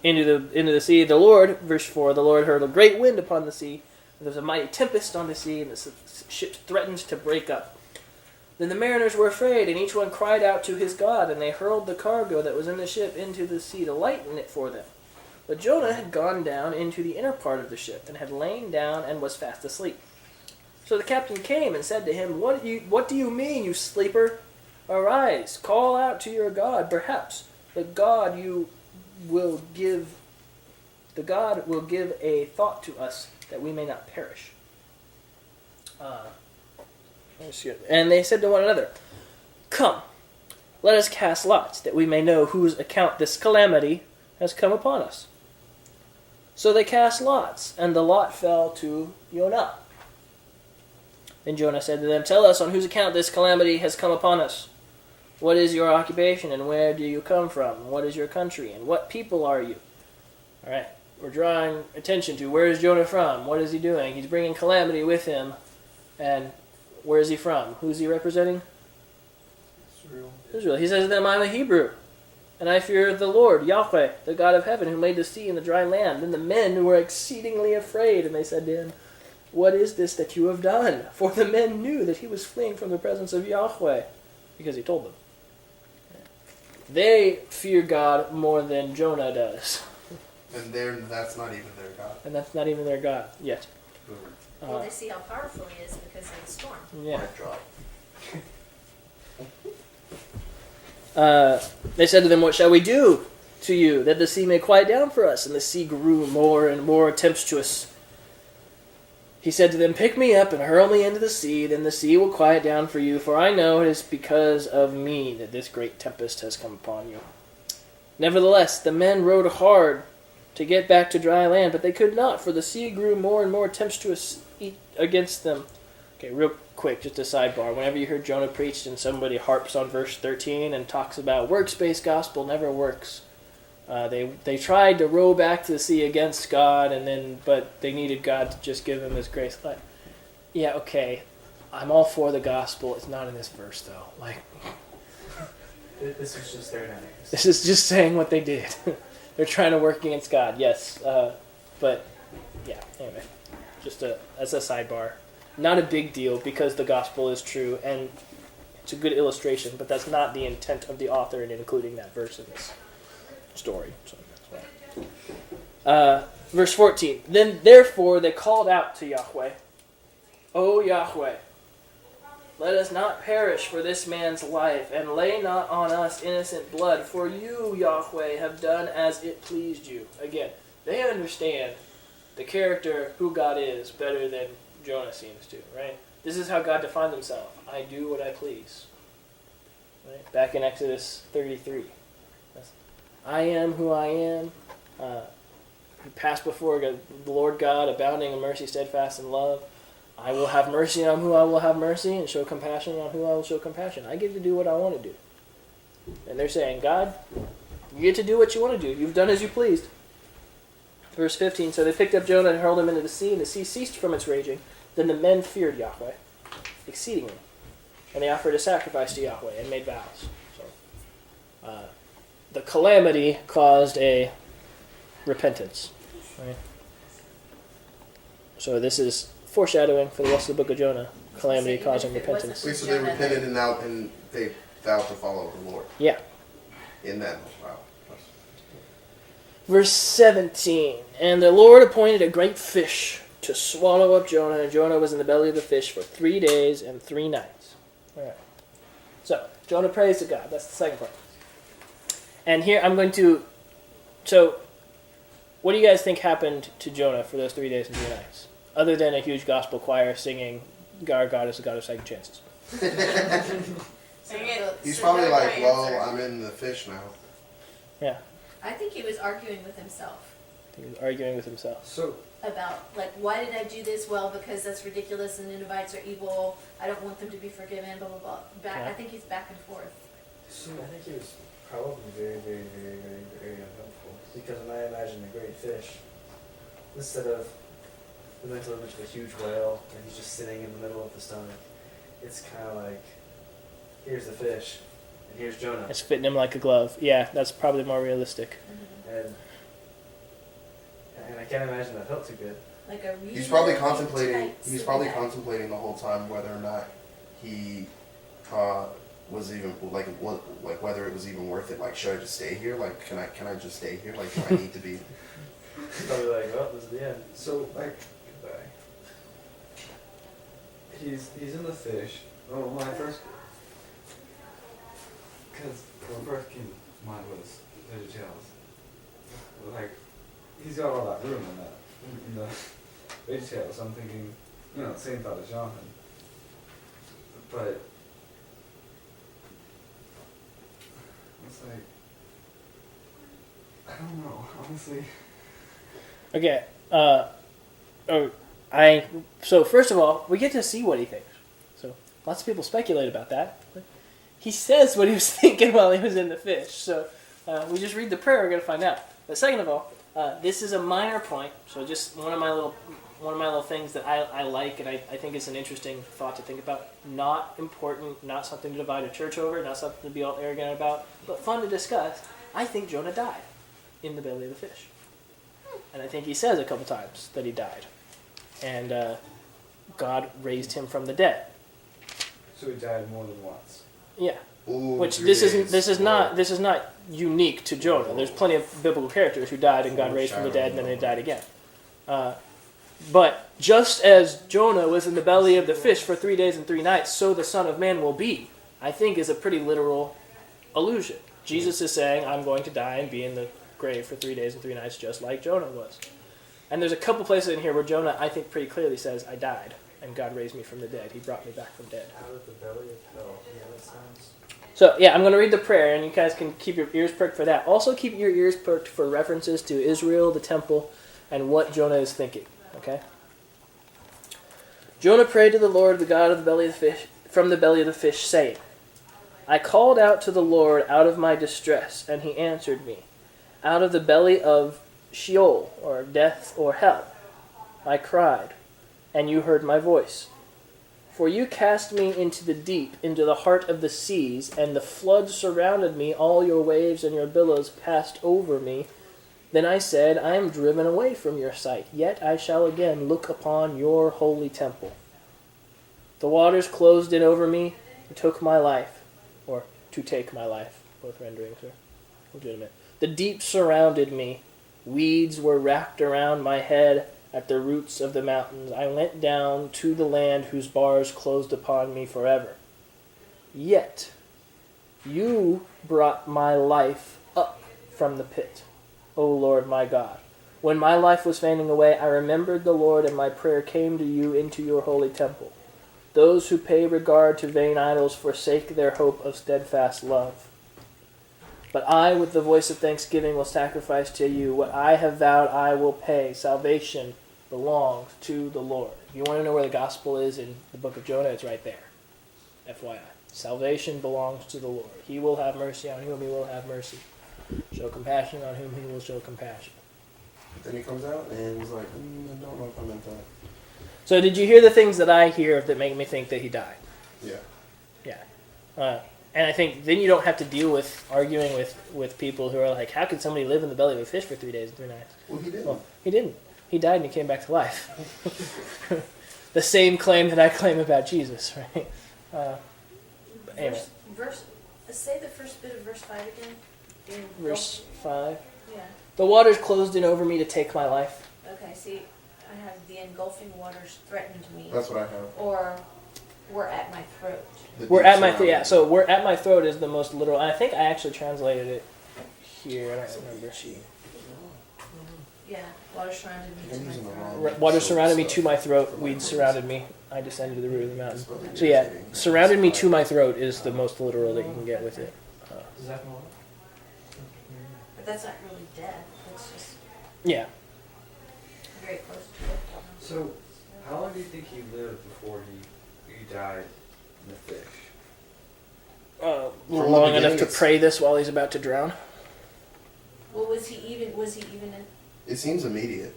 into the sea. The Lord, verse 4, the Lord heard a great wind upon the sea. There was a mighty tempest on the sea, and the ship threatened to break up. Then the mariners were afraid, and each one cried out to his God, and they hurled the cargo that was in the ship into the sea to lighten it for them. But Jonah had gone down into the inner part of the ship, and had lain down and was fast asleep. So the captain came and said to him, What do you mean, you sleeper? Arise, call out to your God. Perhaps the God will give a thought to us that we may not perish. And they said to one another, Come, let us cast lots, that we may know whose account this calamity has come upon us. So they cast lots, and the lot fell to Jonah. Then Jonah said to them, Tell us on whose account this calamity has come upon us. What is your occupation, and where do you come from? What is your country, and what people are you? All right, we're drawing attention to where is Jonah from? What is he doing? He's bringing calamity with him, and where is he from? Who's he representing? Israel. He says to them, I'm a Hebrew, and I fear the Lord, Yahweh, the God of heaven, who made the sea and the dry land. Then the men were exceedingly afraid, and they said to him, What is this that you have done? For the men knew that he was fleeing from the presence of Yahweh, because he told them. They fear God more than Jonah does. And that's not even their God. And that's not even their God yet. Well, they see how powerful he is because of the storm. Yeah. Mic drop. They said to them, What shall we do to you, that the sea may quiet down for us? And the sea grew more and more tempestuous. He said to them, Pick me up and hurl me into the sea, then the sea will quiet down for you, for I know it is because of me that this great tempest has come upon you. Nevertheless, the men rowed hard to get back to dry land, but they could not, for the sea grew more and more tempestuous against them. Okay, real quick, just a sidebar. Whenever you hear Jonah preached and somebody harps on verse 13 and talks about works-based gospel never works. They tried to row back to the sea against God, but they needed God to just give them His grace. But yeah, okay, I'm all for the gospel. It's not in this verse though. Like, This is just their dynamics. this is just saying what they did. They're trying to work against God, yes, but yeah. Anyway, just as a sidebar, not a big deal because the gospel is true and it's a good illustration. But that's not the intent of the author in including that verse in this story. So that's why. Verse 14. Then therefore they called out to Yahweh, O Yahweh, let us not perish for this man's life, and lay not on us innocent blood, for you, Yahweh, have done as it pleased you. Again, they understand the character, who God is, better than Jonah seems to, right? This is how God defined himself. I do what I please. Right? Back in Exodus 33. I am who I am. Pass before the Lord God, abounding in mercy, steadfast in love. I will have mercy on who I will have mercy, and show compassion on who I will show compassion. I get to do what I want to do. And they're saying, God, you get to do what you want to do. You've done as you pleased. Verse 15, so they picked up Jonah and hurled him into the sea, and the sea ceased from its raging. Then the men feared Yahweh exceedingly, and they offered a sacrifice to Yahweh and made vows. So, the calamity caused a repentance. Right? So this is foreshadowing for the rest of the book of Jonah. Calamity So causing even if it wasn't repentance. Wait, so they Jonah, repented and they vowed to follow the Lord. Yeah. In that, wow. Verse 17, and the Lord appointed a great fish to swallow up Jonah, and Jonah was in the belly of the fish for 3 days and 3 nights. All right. So, Jonah prays to God. That's the second part. And here I'm going to... So, what do you guys think happened to Jonah for those 3 days and 3 nights? Other than a huge gospel choir singing, our God is the God of second chances. He's probably like, well, I'm in the fish now. Yeah. I think he was arguing with himself I think he was arguing with himself. So, about, like, why did I do this? Well, because that's ridiculous and Ninevites are evil. I don't want them to be forgiven, blah, blah, blah. Yeah. I think he's back and forth. so I think he was probably very, very, very, very, very unhelpful. Because when I imagine a great fish, instead of the mental image of a huge whale and he's just sitting in the middle of the stomach, it's kind of like, here's the fish, and here's Jonah. It's fitting him like a glove. Yeah, that's probably more realistic. And I can't imagine that felt too good. Like a really He's probably contemplating. tight He's sleeping probably bag. contemplating the whole time whether or not he was even like whether it was even worth it. Like, should I just stay here? Like, can I just stay here? Like, do I need to be? He's probably like, well, this is the end. So, like, goodbye. He's in the fish. Oh, when I first, because when first came to mind was VeggieTales. Like, he's got all that room in the VeggieTales. So I'm thinking, same thought as Jonathan. But it's like, I don't know, honestly. Okay. So first of all, we get to see what he thinks. So lots of people speculate about that. He says what he was thinking while he was in the fish. So we just read the prayer. We're going to find out. But second of all, this is a minor point. So just one of my little things that I like, and I think it's an interesting thought to think about. Not important, not something to divide a church over, not something to be all arrogant about, but fun to discuss. I think Jonah died in the belly of the fish. And I think he says a couple times that he died. And God raised him from the dead. So he died more than once. Yeah. Ooh, Which 3 this days. is not unique to Jonah. There's plenty of biblical characters who died and God raised from the dead and then they died again. But just as Jonah was in the belly of the fish for 3 days and 3 nights, so the Son of Man will be, I think is a pretty literal allusion. Jesus is saying, I'm going to die and be in the grave for 3 days and 3 nights just like Jonah was. And there's a couple places in here where Jonah, I think, pretty clearly says, I died, and God raised me from the dead. He brought me back from dead. Out of the belly of hell. Yeah, that sounds... So, yeah, I'm going to read the prayer, and you guys can keep your ears perked for that. Also keep your ears perked for references to Israel, the temple, and what Jonah is thinking. Okay? Jonah prayed to the Lord, the God of the belly of the fish, from the belly of the fish, saying, I called out to the Lord out of my distress, and he answered me. Out of the belly of Sheol, or death, or hell, I cried, and you heard my voice. For you cast me into the deep, into the heart of the seas, and the floods surrounded me, all your waves and your billows passed over me. Then I said, I am driven away from your sight, yet I shall again look upon your holy temple. The waters closed in over me, and took my life, or to take my life, both renderings are legitimate. The deep surrounded me, weeds were wrapped around my head at the roots of the mountains. I went down to the land whose bars closed upon me forever. Yet you brought my life up from the pit, O Lord my God. When my life was fading away, I remembered the Lord, and my prayer came to you into your holy temple. Those who pay regard to vain idols forsake their hope of steadfast love. But I, with the voice of thanksgiving, will sacrifice to you. What I have vowed I will pay. Salvation belongs to the Lord. If you want to know where the gospel is in the book of Jonah, it's right there. FYI. Salvation belongs to the Lord. He will have mercy on whom he will have mercy. Show compassion on whom he will show compassion. Then he comes out and he's like, I don't know if I'm into that. So did you hear the things that I hear that make me think that he died? Yeah. Yeah. And I think then you don't have to deal with arguing with people who are like, how could somebody live in the belly of a fish for 3 days and 3 nights? Well, he didn't. Well, he didn't. He died and he came back to life. The same claim that I claim about Jesus, right? Anyway. Say the first bit of verse 5 again. Verse 5. Yeah. The waters closed in over me to take my life. Okay, see, I have the engulfing waters threatened me. That's what I have. Or were at my throat. We're at my throat. Yeah, so we're at my throat is the most literal. I think I actually translated it here. I don't remember. Yeah, water surrounded me to my throat. Water surrounded me to my throat. Weeds surrounded me. I descended to the root of the mountain. So yeah, surrounded me to my throat is the most literal that you can get with it. But that's not really death. That's just Yeah. very close to it. So, how long do you think he lived before he died in the fish? Long enough to pray this while he's about to drown. Well, was he even in? It seems immediate.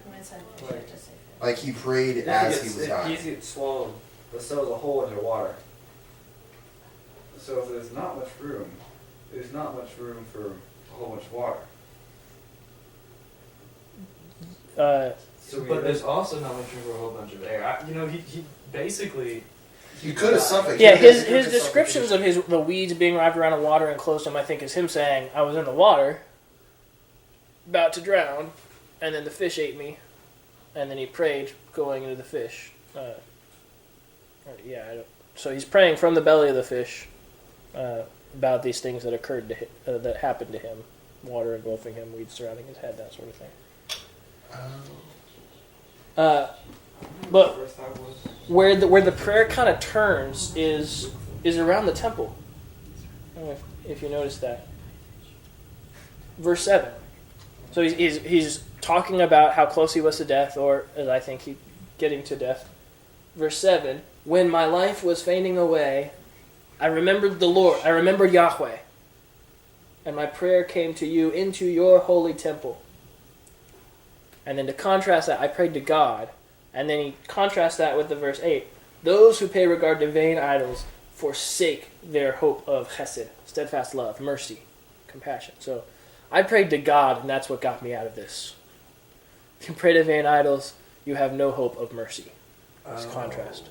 I'm inside the fish. Like- I just say fish. Like he prayed as he was dying. He gets swallowed, but so is a hole underwater. So if there's not much room for a whole bunch of water. But there's also not much room for a whole bunch of air. He basically... He could have suffocated. Yeah, his descriptions of the weeds being wrapped around the water and close to him, I think, is him saying, I was in the water, about to drown, and then the fish ate me, and then he prayed going into the fish. So he's praying from the belly of the fish about these things that occurred to him, that happened to him, water engulfing him, weeds surrounding his head, that sort of thing. But where the prayer kind of turns is around the temple. I don't know if you noticed that. Verse 7. So he's talking about how close he was to death, or as I think he's getting to death. Verse 7. When my life was fading away, I remembered the Lord. I remembered Yahweh. And my prayer came to you into your holy temple. And then to contrast that, I prayed to God. And then he contrasts that with the verse 8. Those who pay regard to vain idols forsake their hope of chesed, steadfast love, mercy, compassion. So I prayed to God, and that's what got me out of this. If you pray to vain idols, you have no hope of mercy. It's contrast.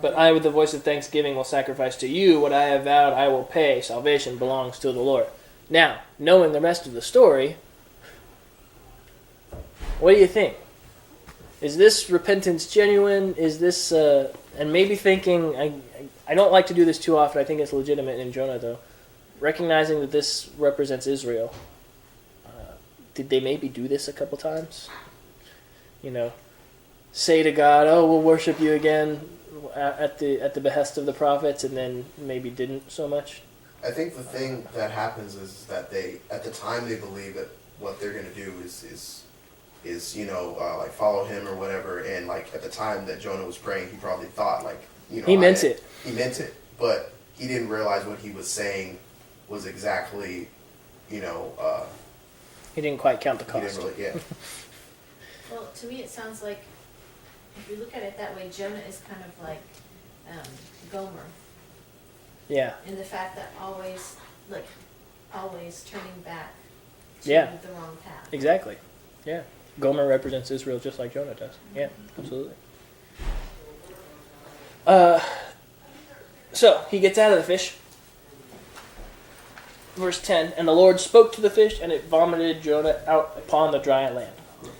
But I, with the voice of thanksgiving, will sacrifice to you. What I have vowed, I will pay. Salvation belongs to the Lord. Now, knowing the rest of the story, what do you think? Is this repentance genuine? Is this, and maybe thinking, I don't like to do this too often, I think it's legitimate in Jonah though, recognizing that this represents Israel. Did they maybe do this a couple times? Say to God, oh, we'll worship you again at the behest of the prophets, and then maybe didn't so much? I think the thing that happens is that at the time they believe that what they're going to do is like follow him or whatever, and like at the time that Jonah was praying, he probably thought he meant it. He meant it, but he didn't realize what he was saying was exactly, he didn't quite count the cost. He didn't really, yeah. Well, to me it sounds like, if you look at it that way, Jonah is kind of like Gomer. Yeah. In the fact that always turning back to the wrong path. Exactly. Yeah. Gomer represents Israel just like Jonah does. Yeah, absolutely. So, he gets out of the fish. Verse 10, and the Lord spoke to the fish, and it vomited Jonah out upon the dry land.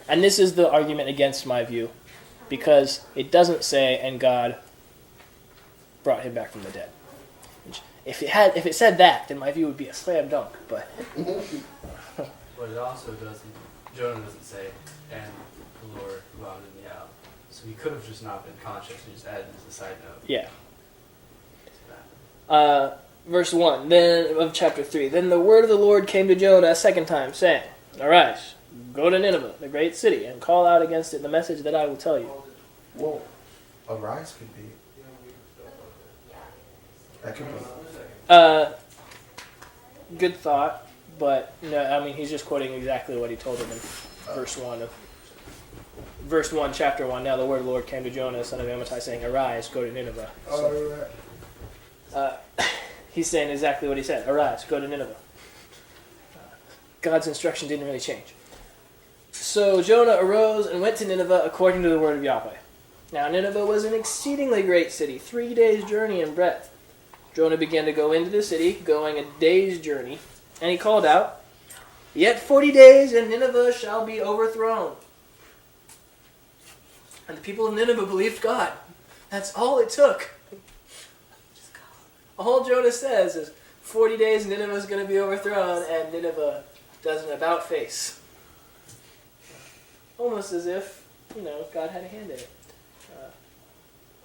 And this is the argument against my view, because it doesn't say, and God brought him back from the dead. Which, if it said that, then my view would be a slam dunk. But But it also doesn't, Jonah doesn't say, and the Lord vomited me out. So he could have just not been conscious and just added as a side note. yeah. to that. Verse 1 then of chapter 3. Then the word of the Lord came to Jonah a second time, saying, Arise, go to Nineveh, the great city, and call out against it the message that I will tell you. Well, arise could be. That could be. Good thought, but no, I mean, he's just quoting exactly what he told him in verse 1, chapter 1. Now the word of the Lord came to Jonah, son of Amittai, saying, Arise, go to Nineveh. So, he's saying exactly what he said. Arise, go to Nineveh. God's instruction didn't really change. So Jonah arose and went to Nineveh according to the word of Yahweh. Now Nineveh was an exceedingly great city, 3 days' journey in breadth. Jonah began to go into the city, going a day's journey, and he called out, Yet 40 days, and Nineveh shall be overthrown. And the people of Nineveh believed God. That's all it took. All Jonah says is 40 days Nineveh is going to be overthrown, and Nineveh does an about face. Almost as if, God had a hand in it.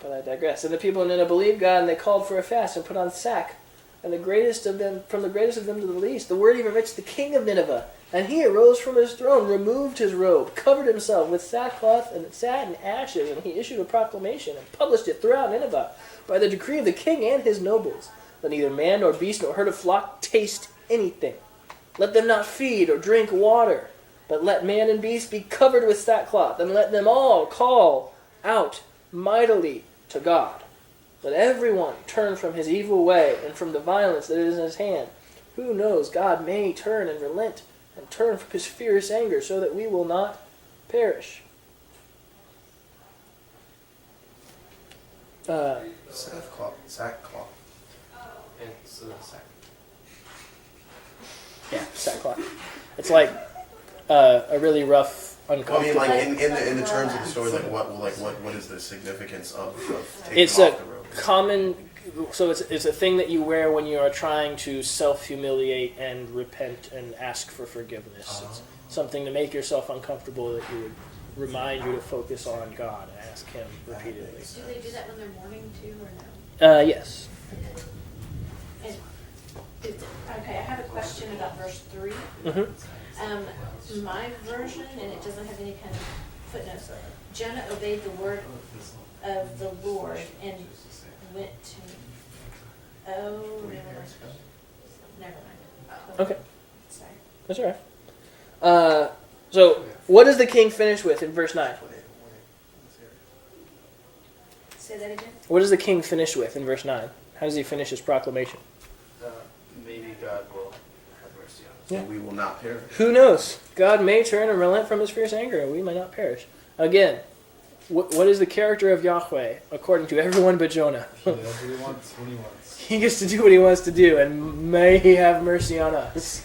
But I digress. And the people of Nineveh believed God, and they called for a fast and put on sack. And the greatest of them, from the greatest of them to the least, the word even reached the king of Nineveh. And he arose from his throne, removed his robe, covered himself with sackcloth, and sat in ashes. And he issued a proclamation and published it throughout Nineveh by the decree of the king and his nobles. Let neither man nor beast nor herd of flock taste anything. Let them not feed or drink water, but let man and beast be covered with sackcloth, and let them all call out mightily to God. Let everyone turn from his evil way and from the violence that is in his hand. Who knows, God may turn and relent and turn from his fierce anger so that we will not perish. Sackcloth. And so that's sack. Yeah, sackcloth. It's like a really rough, Well, I mean, uncomfortable... like in the terms of the story, what is the significance of taking It's off a the robe? common... So it's a thing that you wear when you are trying to self-humiliate and repent and ask for forgiveness. It's something to make yourself uncomfortable that you would remind you to focus on God and ask Him repeatedly. Do they do that when they're mourning too, or no? Yes. And okay, I have a question about verse 3. Mm-hmm. My version, and it doesn't have any kind of footnotes. Jonah obeyed the word of the Lord and went to. Oh, never mind. Okay. Sorry. That's all right. So, what does the king finish with in verse 9? Say that again. What does the king finish with in verse 9? How does he finish his proclamation? Maybe God will have mercy on us. Yeah. And we will not perish. Who knows? God may turn and relent from his fierce anger, and we may not perish. Again, what is the character of Yahweh, according to everyone but Jonah? He does what he wants when he wants. He gets to do what he wants to do, and may he have mercy on us.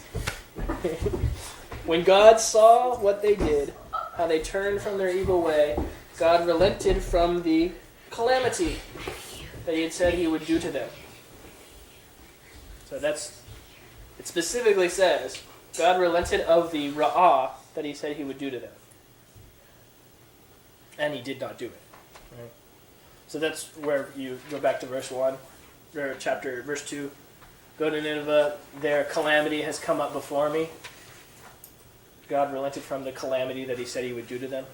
When God saw what they did, how they turned from their evil way, God relented from the calamity that he had said he would do to them. So it specifically says, God relented of the ra'ah that he said he would do to them. And he did not do it. Right? So that's where you go back to verse 1, or verse 2. Go to Nineveh, their calamity has come up before me. God relented from the calamity that he said he would do to them.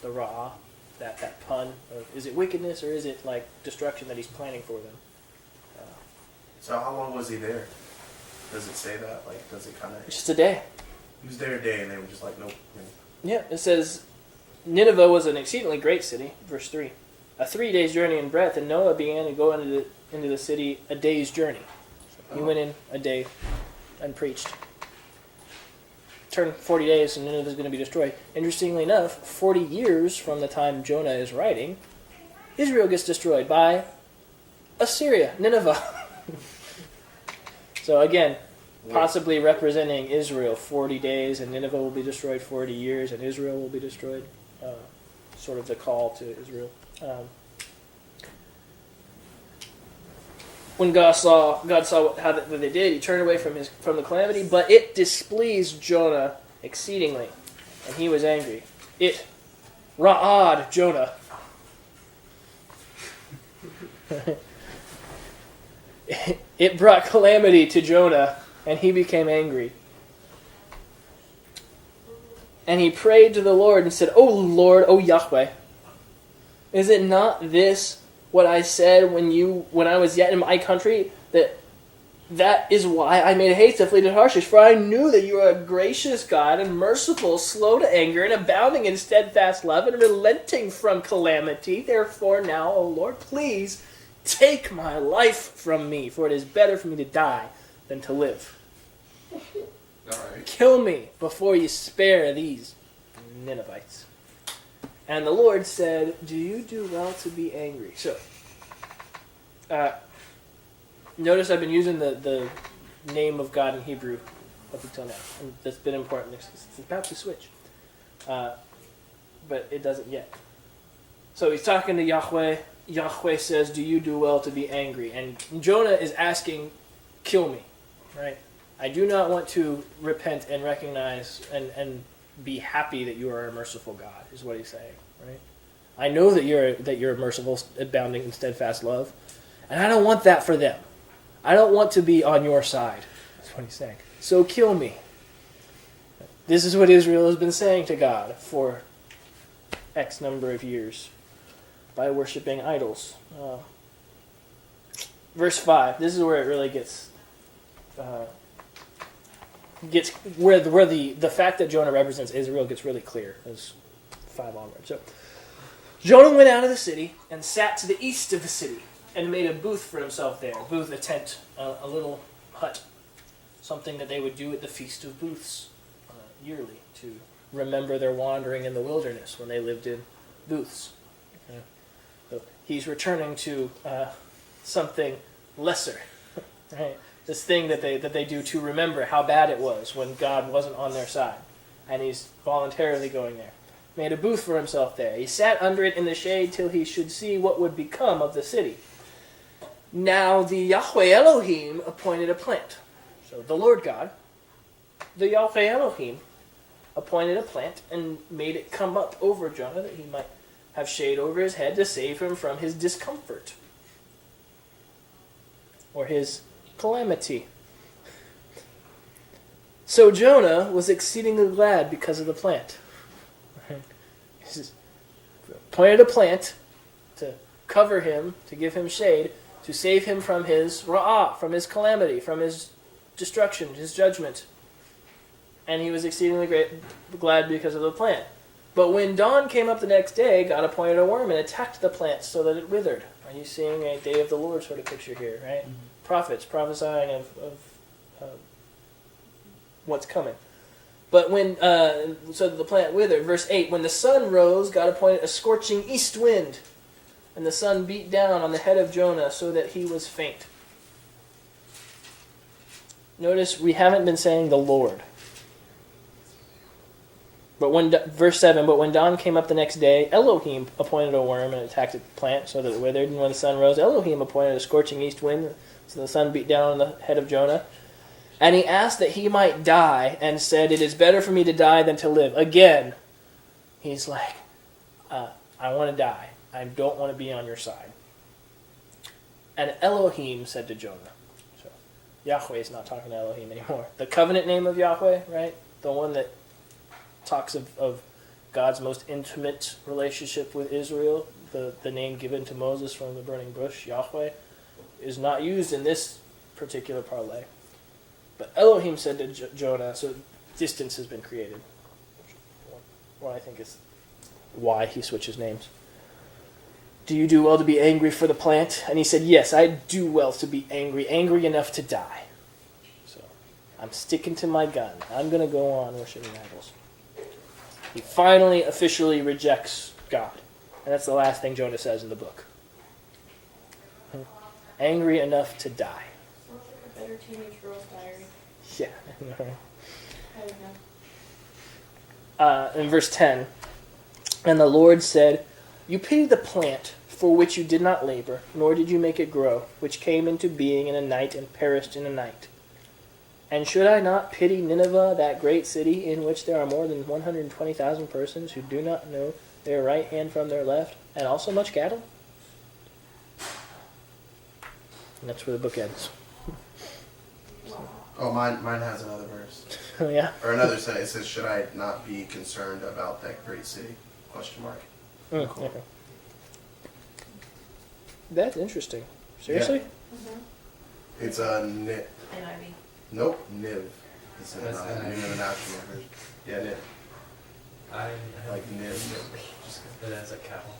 The ra'ah, that pun. Is it wickedness or is it like destruction that he's planning for them? So how long was he there? Does it say that? Like, does it kind of? It's just a day. He was there a day, and they were just like, nope. Yeah, it says, Nineveh was an exceedingly great city, verse 3. A 3 days journey in breadth, and Noah began to go into the city a day's journey. So he went in a day and preached. Turned 40 days, and Nineveh is going to be destroyed. Interestingly enough, 40 years from the time Jonah is writing, Israel gets destroyed by Assyria, Nineveh. So again, possibly representing Israel, 40 days, and Nineveh will be destroyed 40 years, and Israel will be destroyed. Sort of the call to Israel. when God saw what they did, he turned away from the calamity, but it displeased Jonah exceedingly, and he was angry. It ra'ad Jonah. It brought calamity to Jonah, and he became angry. And he prayed to the Lord and said, "O Lord, O Yahweh, is it not this what I said when I was yet in my country, that is why I made haste to flee to Tarshish? For I knew that you are a gracious God and merciful, slow to anger, and abounding in steadfast love, and relenting from calamity. Therefore now, O Lord, please take my life from me, for it is better for me to die than to live. All right. Kill me before you spare these Ninevites." And the Lord said, "Do you do well to be angry?" So, notice I've been using the name of God in Hebrew up until now. And that's been important. It's about to switch. But it doesn't yet. So he's talking to Yahweh. Yahweh says, "Do you do well to be angry?" And Jonah is asking, "Kill me." Right? I do not want to repent and recognize and be happy that you are a merciful God, is what he's saying, right? I know that you're merciful, abounding in steadfast love, and I don't want that for them. I don't want to be on your side. That's what he's saying. So kill me. This is what Israel has been saying to God for X number of years by worshiping idols. Verse 5. This is where it really gets where the fact that Jonah represents Israel gets really clear. As 5 onward. So Jonah went out of the city and sat to the east of the city and made a booth for himself there. A booth, a tent, a little hut, something that they would do at the Feast of Booths yearly to remember their wandering in the wilderness when they lived in booths. Okay. So he's returning to something lesser, right? This thing that they do to remember how bad it was when God wasn't on their side. And he's voluntarily going there. Made a booth for himself there. He sat under it in the shade till he should see what would become of the city. Now the Yahweh Elohim appointed a plant. So the Lord God, the Yahweh Elohim, appointed a plant and made it come up over Jonah that he might have shade over his head to save him from his discomfort. Or his calamity. So Jonah was exceedingly glad because of the plant. He appointed a plant to cover him, to give him shade, to save him from his ra'ah, from his calamity, from his destruction, his judgment. And he was exceedingly glad because of the plant. But when dawn came up the next day, God appointed a worm and attacked the plant so that it withered. Are you seeing a day of the Lord sort of picture here, right? Mm-hmm. Prophets prophesying of what's coming. But when, so the plant withered. Verse 8, when the sun rose, God appointed a scorching east wind, and the sun beat down on the head of Jonah so that he was faint. Notice we haven't been saying the Lord. But verse 7, but when dawn came up the next day, Elohim appointed a worm and attacked the plant so that it withered. And when the sun rose, Elohim appointed a scorching east wind, so the sun beat down on the head of Jonah. And he asked that he might die and said, "It is better for me to die than to live." Again, he's like, I want to die. I don't want to be on your side. And Elohim said to Jonah. So Yahweh is not talking to Elohim anymore. The covenant name of Yahweh, right? The one that talks of God's most intimate relationship with Israel, the name given to Moses from the burning bush, Yahweh, is not used in this particular parlay. But Elohim said to Jonah, so distance has been created. What I think is why he switches names. "Do you do well to be angry for the plant?" And he said, "Yes, I do well to be angry enough to die. So I'm sticking to my gun. I'm going to go on worshiping idols." He finally, officially rejects God. And that's the last thing Jonah says in the book. Angry enough to die. Sounds like a better teenage girl's diary. Yeah. I don't know. In verse 10, and the Lord said, "You pity the plant for which you did not labor, nor did you make it grow, which came into being in a night and perished in a night. And should I not pity Nineveh, that great city, in which there are more than 120,000 persons who do not know their right hand from their left, and also much cattle? And that's where the book ends. Oh, mine has another verse. Oh, yeah? Or another sentence. It says, should I not be concerned about that great city? Question mark. Okay. That's interesting. Seriously? It's a Niv. NIV. Nope, Niv. It's a That's New NIV. International Version. Yeah, Niv. I Like Niv. just that as a cattle.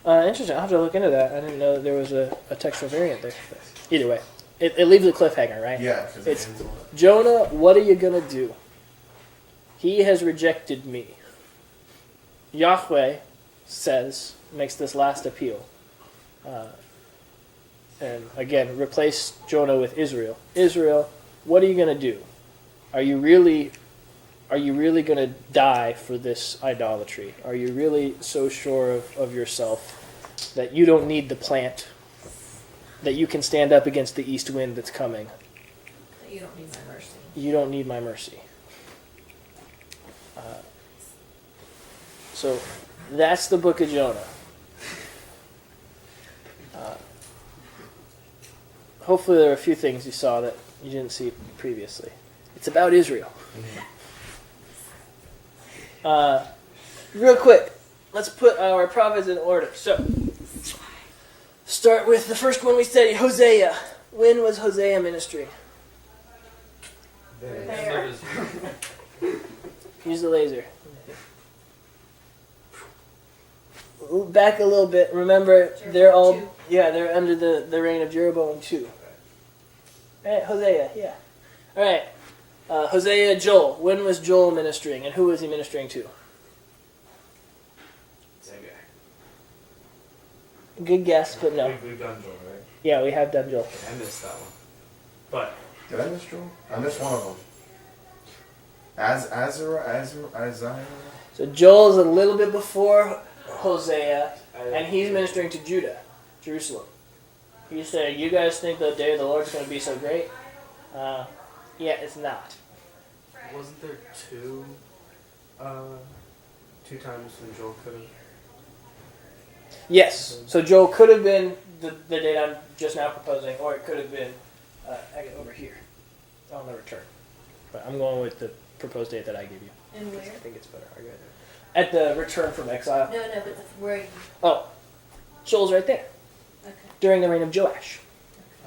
Interesting. I'll have to look into that. I didn't know that there was a textual variant there. But either way, it leaves a cliffhanger, right? Yeah, because It's- it ends on that. Jonah, what are you going to do? He has rejected me. Yahweh makes this last appeal. And again, replace Jonah with Israel. Israel, what are you going to do? Are you really going to die for this idolatry? Are you really so sure of yourself that you don't need the plant, that you can stand up against the east wind that's coming? You don't need my mercy. You don't need my mercy. So that's the book of Jonah. Hopefully there are a few things you saw that you didn't see previously. It's about Israel. Real quick, let's put our prophets in order. So, start with the first one we studied, Hosea. When was Hosea ministering? There. Use the laser. Back a little bit. Remember, they're all Jeroboam they're under the reign of Jeroboam too. All right, Hosea, yeah. All right, Hosea, Joel. When was Joel ministering, and who was he ministering to? Same guy. Good guess, but no. We've done Joel, right? Yeah, we have done Joel. I missed that one. But Did I miss Joel? I missed one of them. Isaiah? So Joel's a little bit before Hosea, and he's ministering to Judah, Jerusalem. He said, "You guys think the day of the Lord's going to be so great? Yeah, it's not." Wasn't there two times when Joel could have? Yes. So Joel could have been the date I'm just now proposing, or it could have been over here on the return. But I'm going with the proposed date that I give you. And where? I think it's better. I got it. At the return from exile. No, but where you... Oh, Joel's right there. Okay. During the reign of Joash.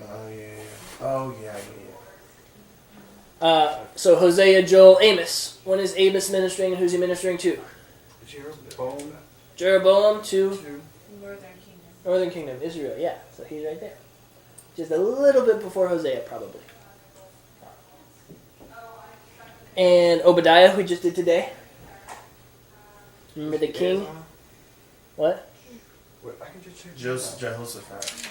Oh, yeah. Oh, yeah. So Hosea, Joel, Amos. When is Amos ministering, and who's he ministering to? Jeroboam. Jeroboam to Northern Kingdom. Northern Kingdom, Israel. Yeah, so he's right there. Just a little bit before Hosea, probably. And Obadiah, we just did today. Remember the king? What? I can just check. Jehoshaphat.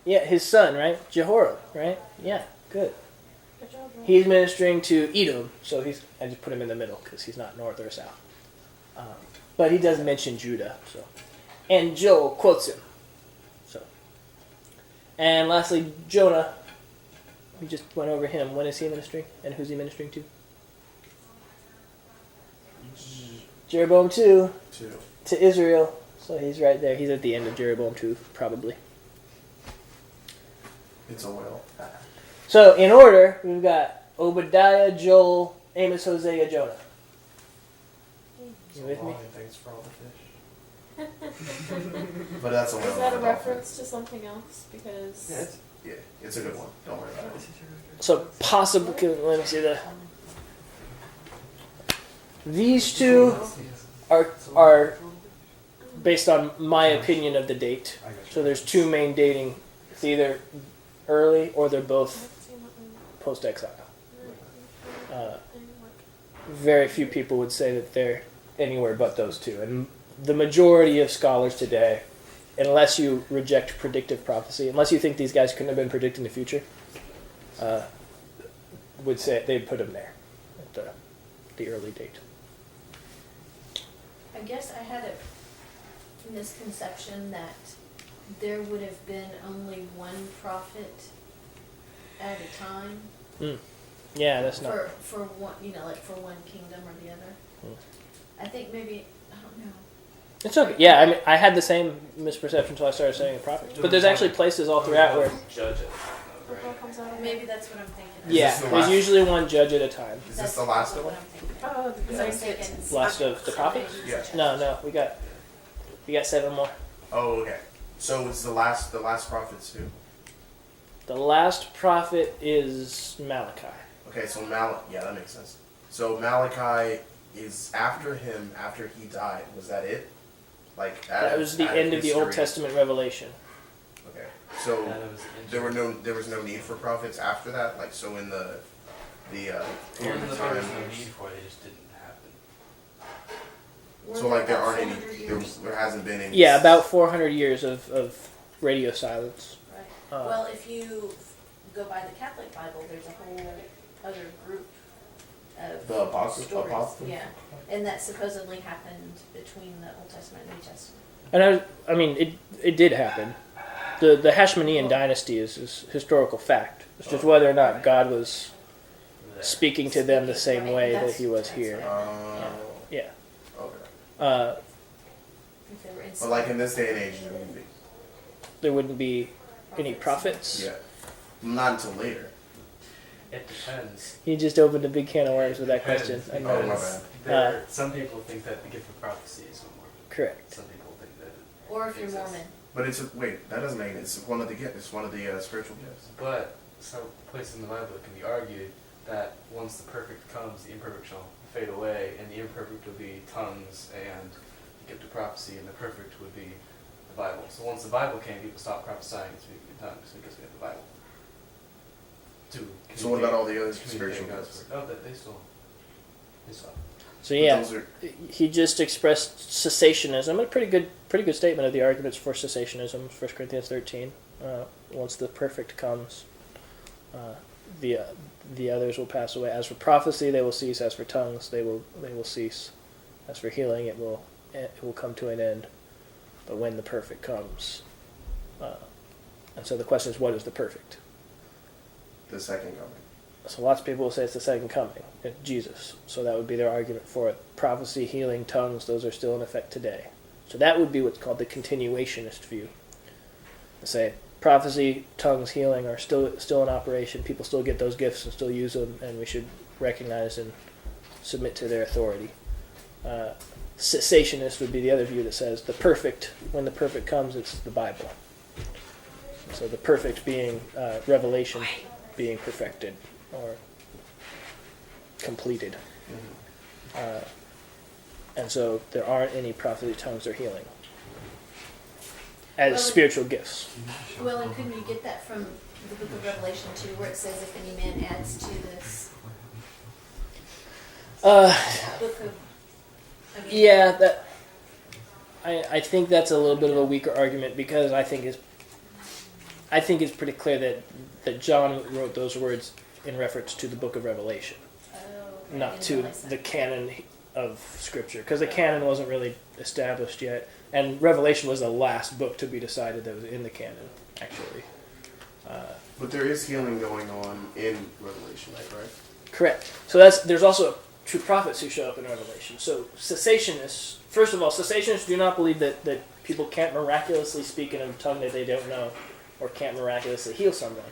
Yeah, his son, right? Jehoram, right? Yeah, good. Good job, Rob. He's ministering to Edom, so I just put him in the middle because he's not north or south. But he does mention Judah, so. And Joel quotes him. So. And lastly, Jonah. We just went over him. When is he ministering? And who's he ministering to? Jeroboam 2 to Israel. So he's right there. He's at the end of Jeroboam 2, probably. It's a whale. So in order, we've got Obadiah, Joel, Amos, Hosea, Jonah. You with me? Thanks for all the fish. But that's a whale. Is that a not reference to something else? Because Yeah, it's a good one. Don't worry about it. So possible. Let me see these two are based on my opinion of the date. So there's two main dating. It's either early or they're both post-exile. Very few people would say that they're anywhere but those two. And the majority of scholars today, unless you reject predictive prophecy, unless you think these guys couldn't have been predicting the future, would say they'd put them there at the early date. I guess I had misconception that there would have been only one prophet at a time Yeah, that's not. for one, like for one kingdom or the other. I think maybe, I don't know. It's okay. Yeah, I mean, I had the same misperception until I started studying the prophets. But there's actually places all throughout where. Judge it. The book comes out. Maybe that's what I'm thinking. Yeah, this the there's last- usually one judge at a time. Is this the last what one? I'm thinking. Oh, Because I was thinking. Last of the prophets? Yeah. No, we got 7 more. Oh, okay. So it's the last prophets too. The last prophet is Malachi. Okay, so yeah, that makes sense. So Malachi is after him, after he died. Was that it? Like That was the end of the Old Testament revelation. Okay, so That was there was no need for prophets after that. Like so in the period There of was time. no need for it, it just didn't happen. Were So like there about aren't any. 400 There, years? there hasn't been any. Yeah, about 400 years of radio silence. Right. Uh, Well, if you go by the Catholic Bible, there's a whole other group of The apostles. stories. Yeah, and that supposedly happened between the Old Testament and New Testament. And I mean, it did happen. The Hashmonean dynasty is historical fact. It's just whether or not God was speaking to them the same way that he was That's here. right. Yeah. Okay. If they were in But like in this day and age, there wouldn't be. There wouldn't be any prophets. Yeah. Not until later. It depends. You just opened a big can of worms with that question. I Oh, know. my bad. Some people think that the gift of prophecy is one more. Correct. Some people think that. Or if you're Exists. Mormon. But wait, that doesn't make it. It's one of the gifts. It's one of the spiritual gifts. But some places in the Bible it can be argued that once the perfect comes, the imperfect shall fade away, and the imperfect will be tongues and the gift of prophecy, and the perfect would be the Bible. So once the Bible came, people stopped prophesying and speaking in tongues because we have the Bible. So what about all the other to communicate spiritual God's gifts? word? Oh, they still. So yeah, Those are, he just expressed cessationism. A pretty good statement of the arguments for cessationism. 1 Corinthians 13. Once the perfect comes, the others will pass away. As for prophecy, they will cease. As for tongues, they will cease. As for healing, it will come to an end. But when the perfect comes, and so the question is, what is the perfect? the second coming. So lots of people will say it's the second coming, Jesus. So that would be their argument for it. Prophecy, healing, tongues, those are still in effect today. So that would be what's called the continuationist view. They say prophecy, tongues, healing are still in operation. People still get those gifts and still use them, and we should recognize and submit to their authority. Cessationist would be the other view that says when the perfect comes, it's the Bible. So the perfect being revelation being perfected or completed. And so there aren't any prophecy, tongues, or healing as spiritual gifts. Well, and couldn't you get that from the book of Revelation too, where it says if any man adds to this book of... Yeah, that I think that's a little bit of a weaker argument because I think it's pretty clear that John wrote those words in reference to the book of Revelation, not to the canon of Scripture, because the canon wasn't really established yet, and Revelation was the last book to be decided that was in the canon, actually. But there is healing going on in Revelation, right? Correct. So there's also true prophets who show up in Revelation. So cessationists, first of all, cessationists do not believe that people can't miraculously speak in a tongue that they don't know, or can't miraculously heal someone.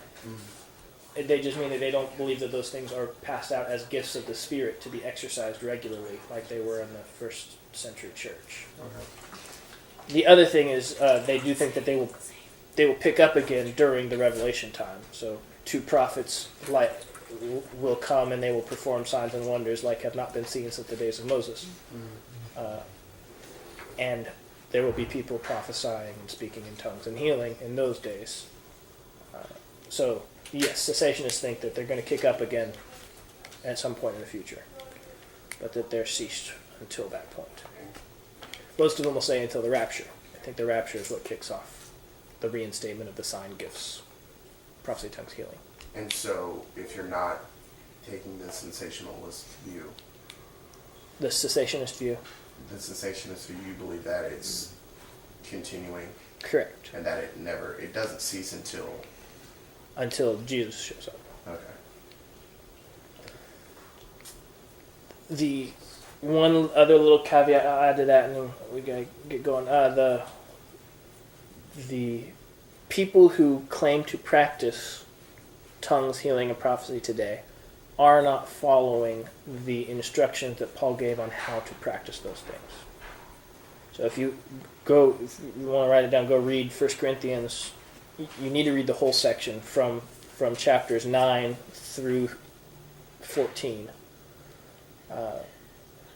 They just mean that they don't believe that those things are passed out as gifts of the Spirit to be exercised regularly, like they were in the first century church. Okay. The other thing is they do think that they will pick up again during the Revelation time. So two prophets will come and they will perform signs and wonders like have not been seen since the days of Moses. And there will be people prophesying and speaking in tongues and healing in those days. So, yes, cessationists think that they're going to kick up again at some point in the future, but that they're ceased until that point. Most of them will say until the rapture. I think the rapture is what kicks off the reinstatement of the sign gifts, prophecy, tongues, healing. And so, if you're not taking the sensationalist view, The cessationist view. you believe that it's continuing, Correct. and that it doesn't cease Until Jesus shows up. Okay. The one other little caveat I'll add to that, and then we gotta get going. The people who claim to practice tongues, healing, and prophecy today are not following the instructions that Paul gave on how to practice those things. So if you want to write it down, go read 1 Corinthians. You need to read the whole section from chapters 9 through 14.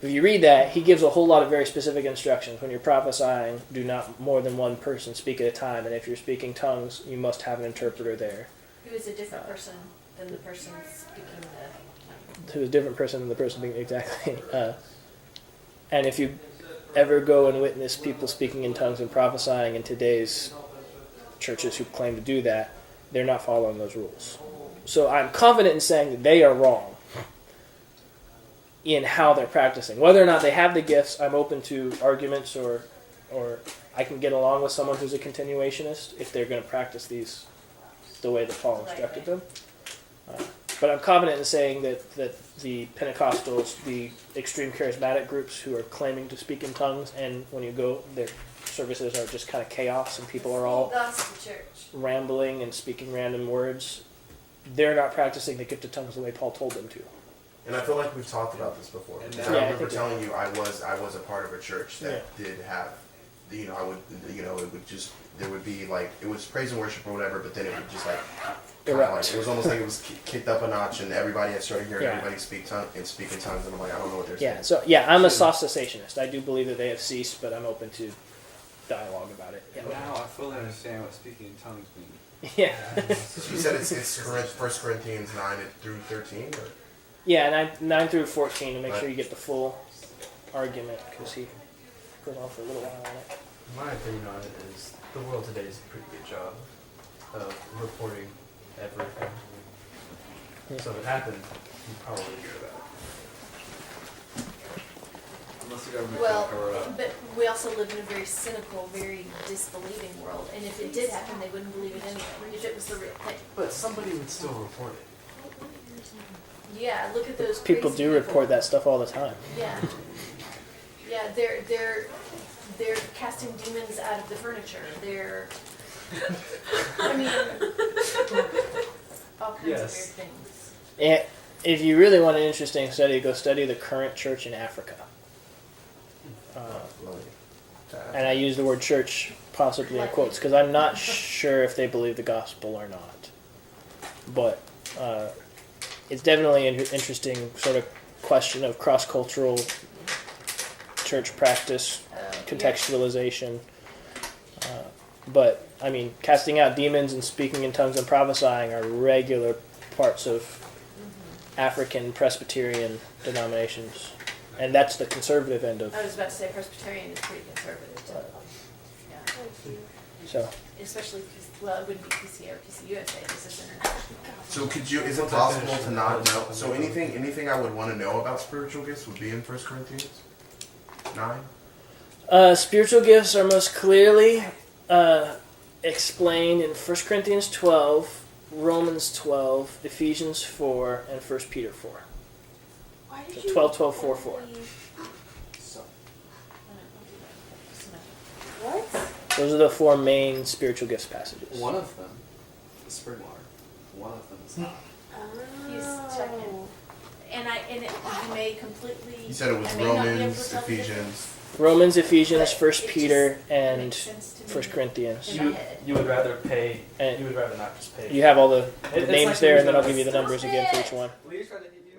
If you read that, he gives a whole lot of very specific instructions. When you're prophesying, do not more than one person speak at a time, and if you're speaking tongues, you must have an interpreter there. Who is a different person than the person speaking the... Who is a different person than the person being exactly. And if you ever go and witness people speaking in tongues and prophesying in today's churches who claim to do that, they're not following those rules. So I'm confident in saying that they are wrong in how they're practicing. Whether or not they have the gifts, I'm open to arguments, or I can get along with someone who's a continuationist if they're going to practice these the way that Paul instructed them. But I'm confident in saying that the Pentecostals, the extreme charismatic groups who are claiming to speak in tongues, and when you go, their services are just kind of chaos and people are all Gospel church. rambling and speaking random words, they're not practicing the gift of tongues the way Paul told them to. And I feel like we've talked about this before. And And now- I Yeah, I remember think telling you I was a part of a church that did have, it would just, there would be like, it was praise and worship or whatever, but then it would just like, Erupt. it was almost like it was kicked up a notch, and everybody had started hearing Yeah. everybody speak in tongues, and I'm like, I don't know what they're Yeah, saying. so I'm a soft cessationist. I do believe that they have ceased, but I'm open to dialogue about it. And now I fully understand what speaking in tongues means. Yeah. You said it's 1 Corinthians 9 through 13? Or? Yeah, 9 through 14 to make Right. sure you get the full argument, because he goes on for a little while on it. My opinion on it is the world today does a pretty good job of reporting everything. Yeah. So if it happened, you'd probably hear about it. Unless the government Well, can cover it up. but we also live in a very cynical, very disbelieving world, and if it did happen, they wouldn't believe it anyway, if it was the real thing. But somebody would still report it. Yeah, look at those People crazy do report that stuff all the time. Yeah. Yeah, they're casting demons out of the furniture. They're, I mean, all kinds of weird Yes. things. And if you really want an interesting study, go study the current church in Africa. And I use the word church possibly in quotes because I'm not sure if they believe the gospel or not. But it's definitely an interesting sort of question of cross-cultural church practice, contextualization. But, I mean, casting out demons and speaking in tongues and prophesying are regular parts of African Presbyterian denominations. And that's the conservative end of I was about to say Presbyterian is pretty conservative too. Yeah, so. especially well, it wouldn't be PCA or PCUSA. This is international. So is it possible to not know? So anything I would want to know about spiritual gifts would be in 1 Corinthians 9? Spiritual gifts are most clearly explained in 1 Corinthians 12, Romans 12, Ephesians 4, and 1 Peter 4. Why did So you 12, 12, 4, 4. What? Those are the four main spiritual gifts passages. One of them is spring water. One of them is not. He's checking. You may completely. You said it was I may not be able Romans, to tell the Ephesians. difference, Romans, Ephesians, but 1 it Peter, just and makes sense to 1 me. Corinthians. In my head. You would rather pay. And You would rather not just pay. you have all the It's names like there, the and then I'll reason give you the Stop numbers again for it! each one. Lee's trying to give you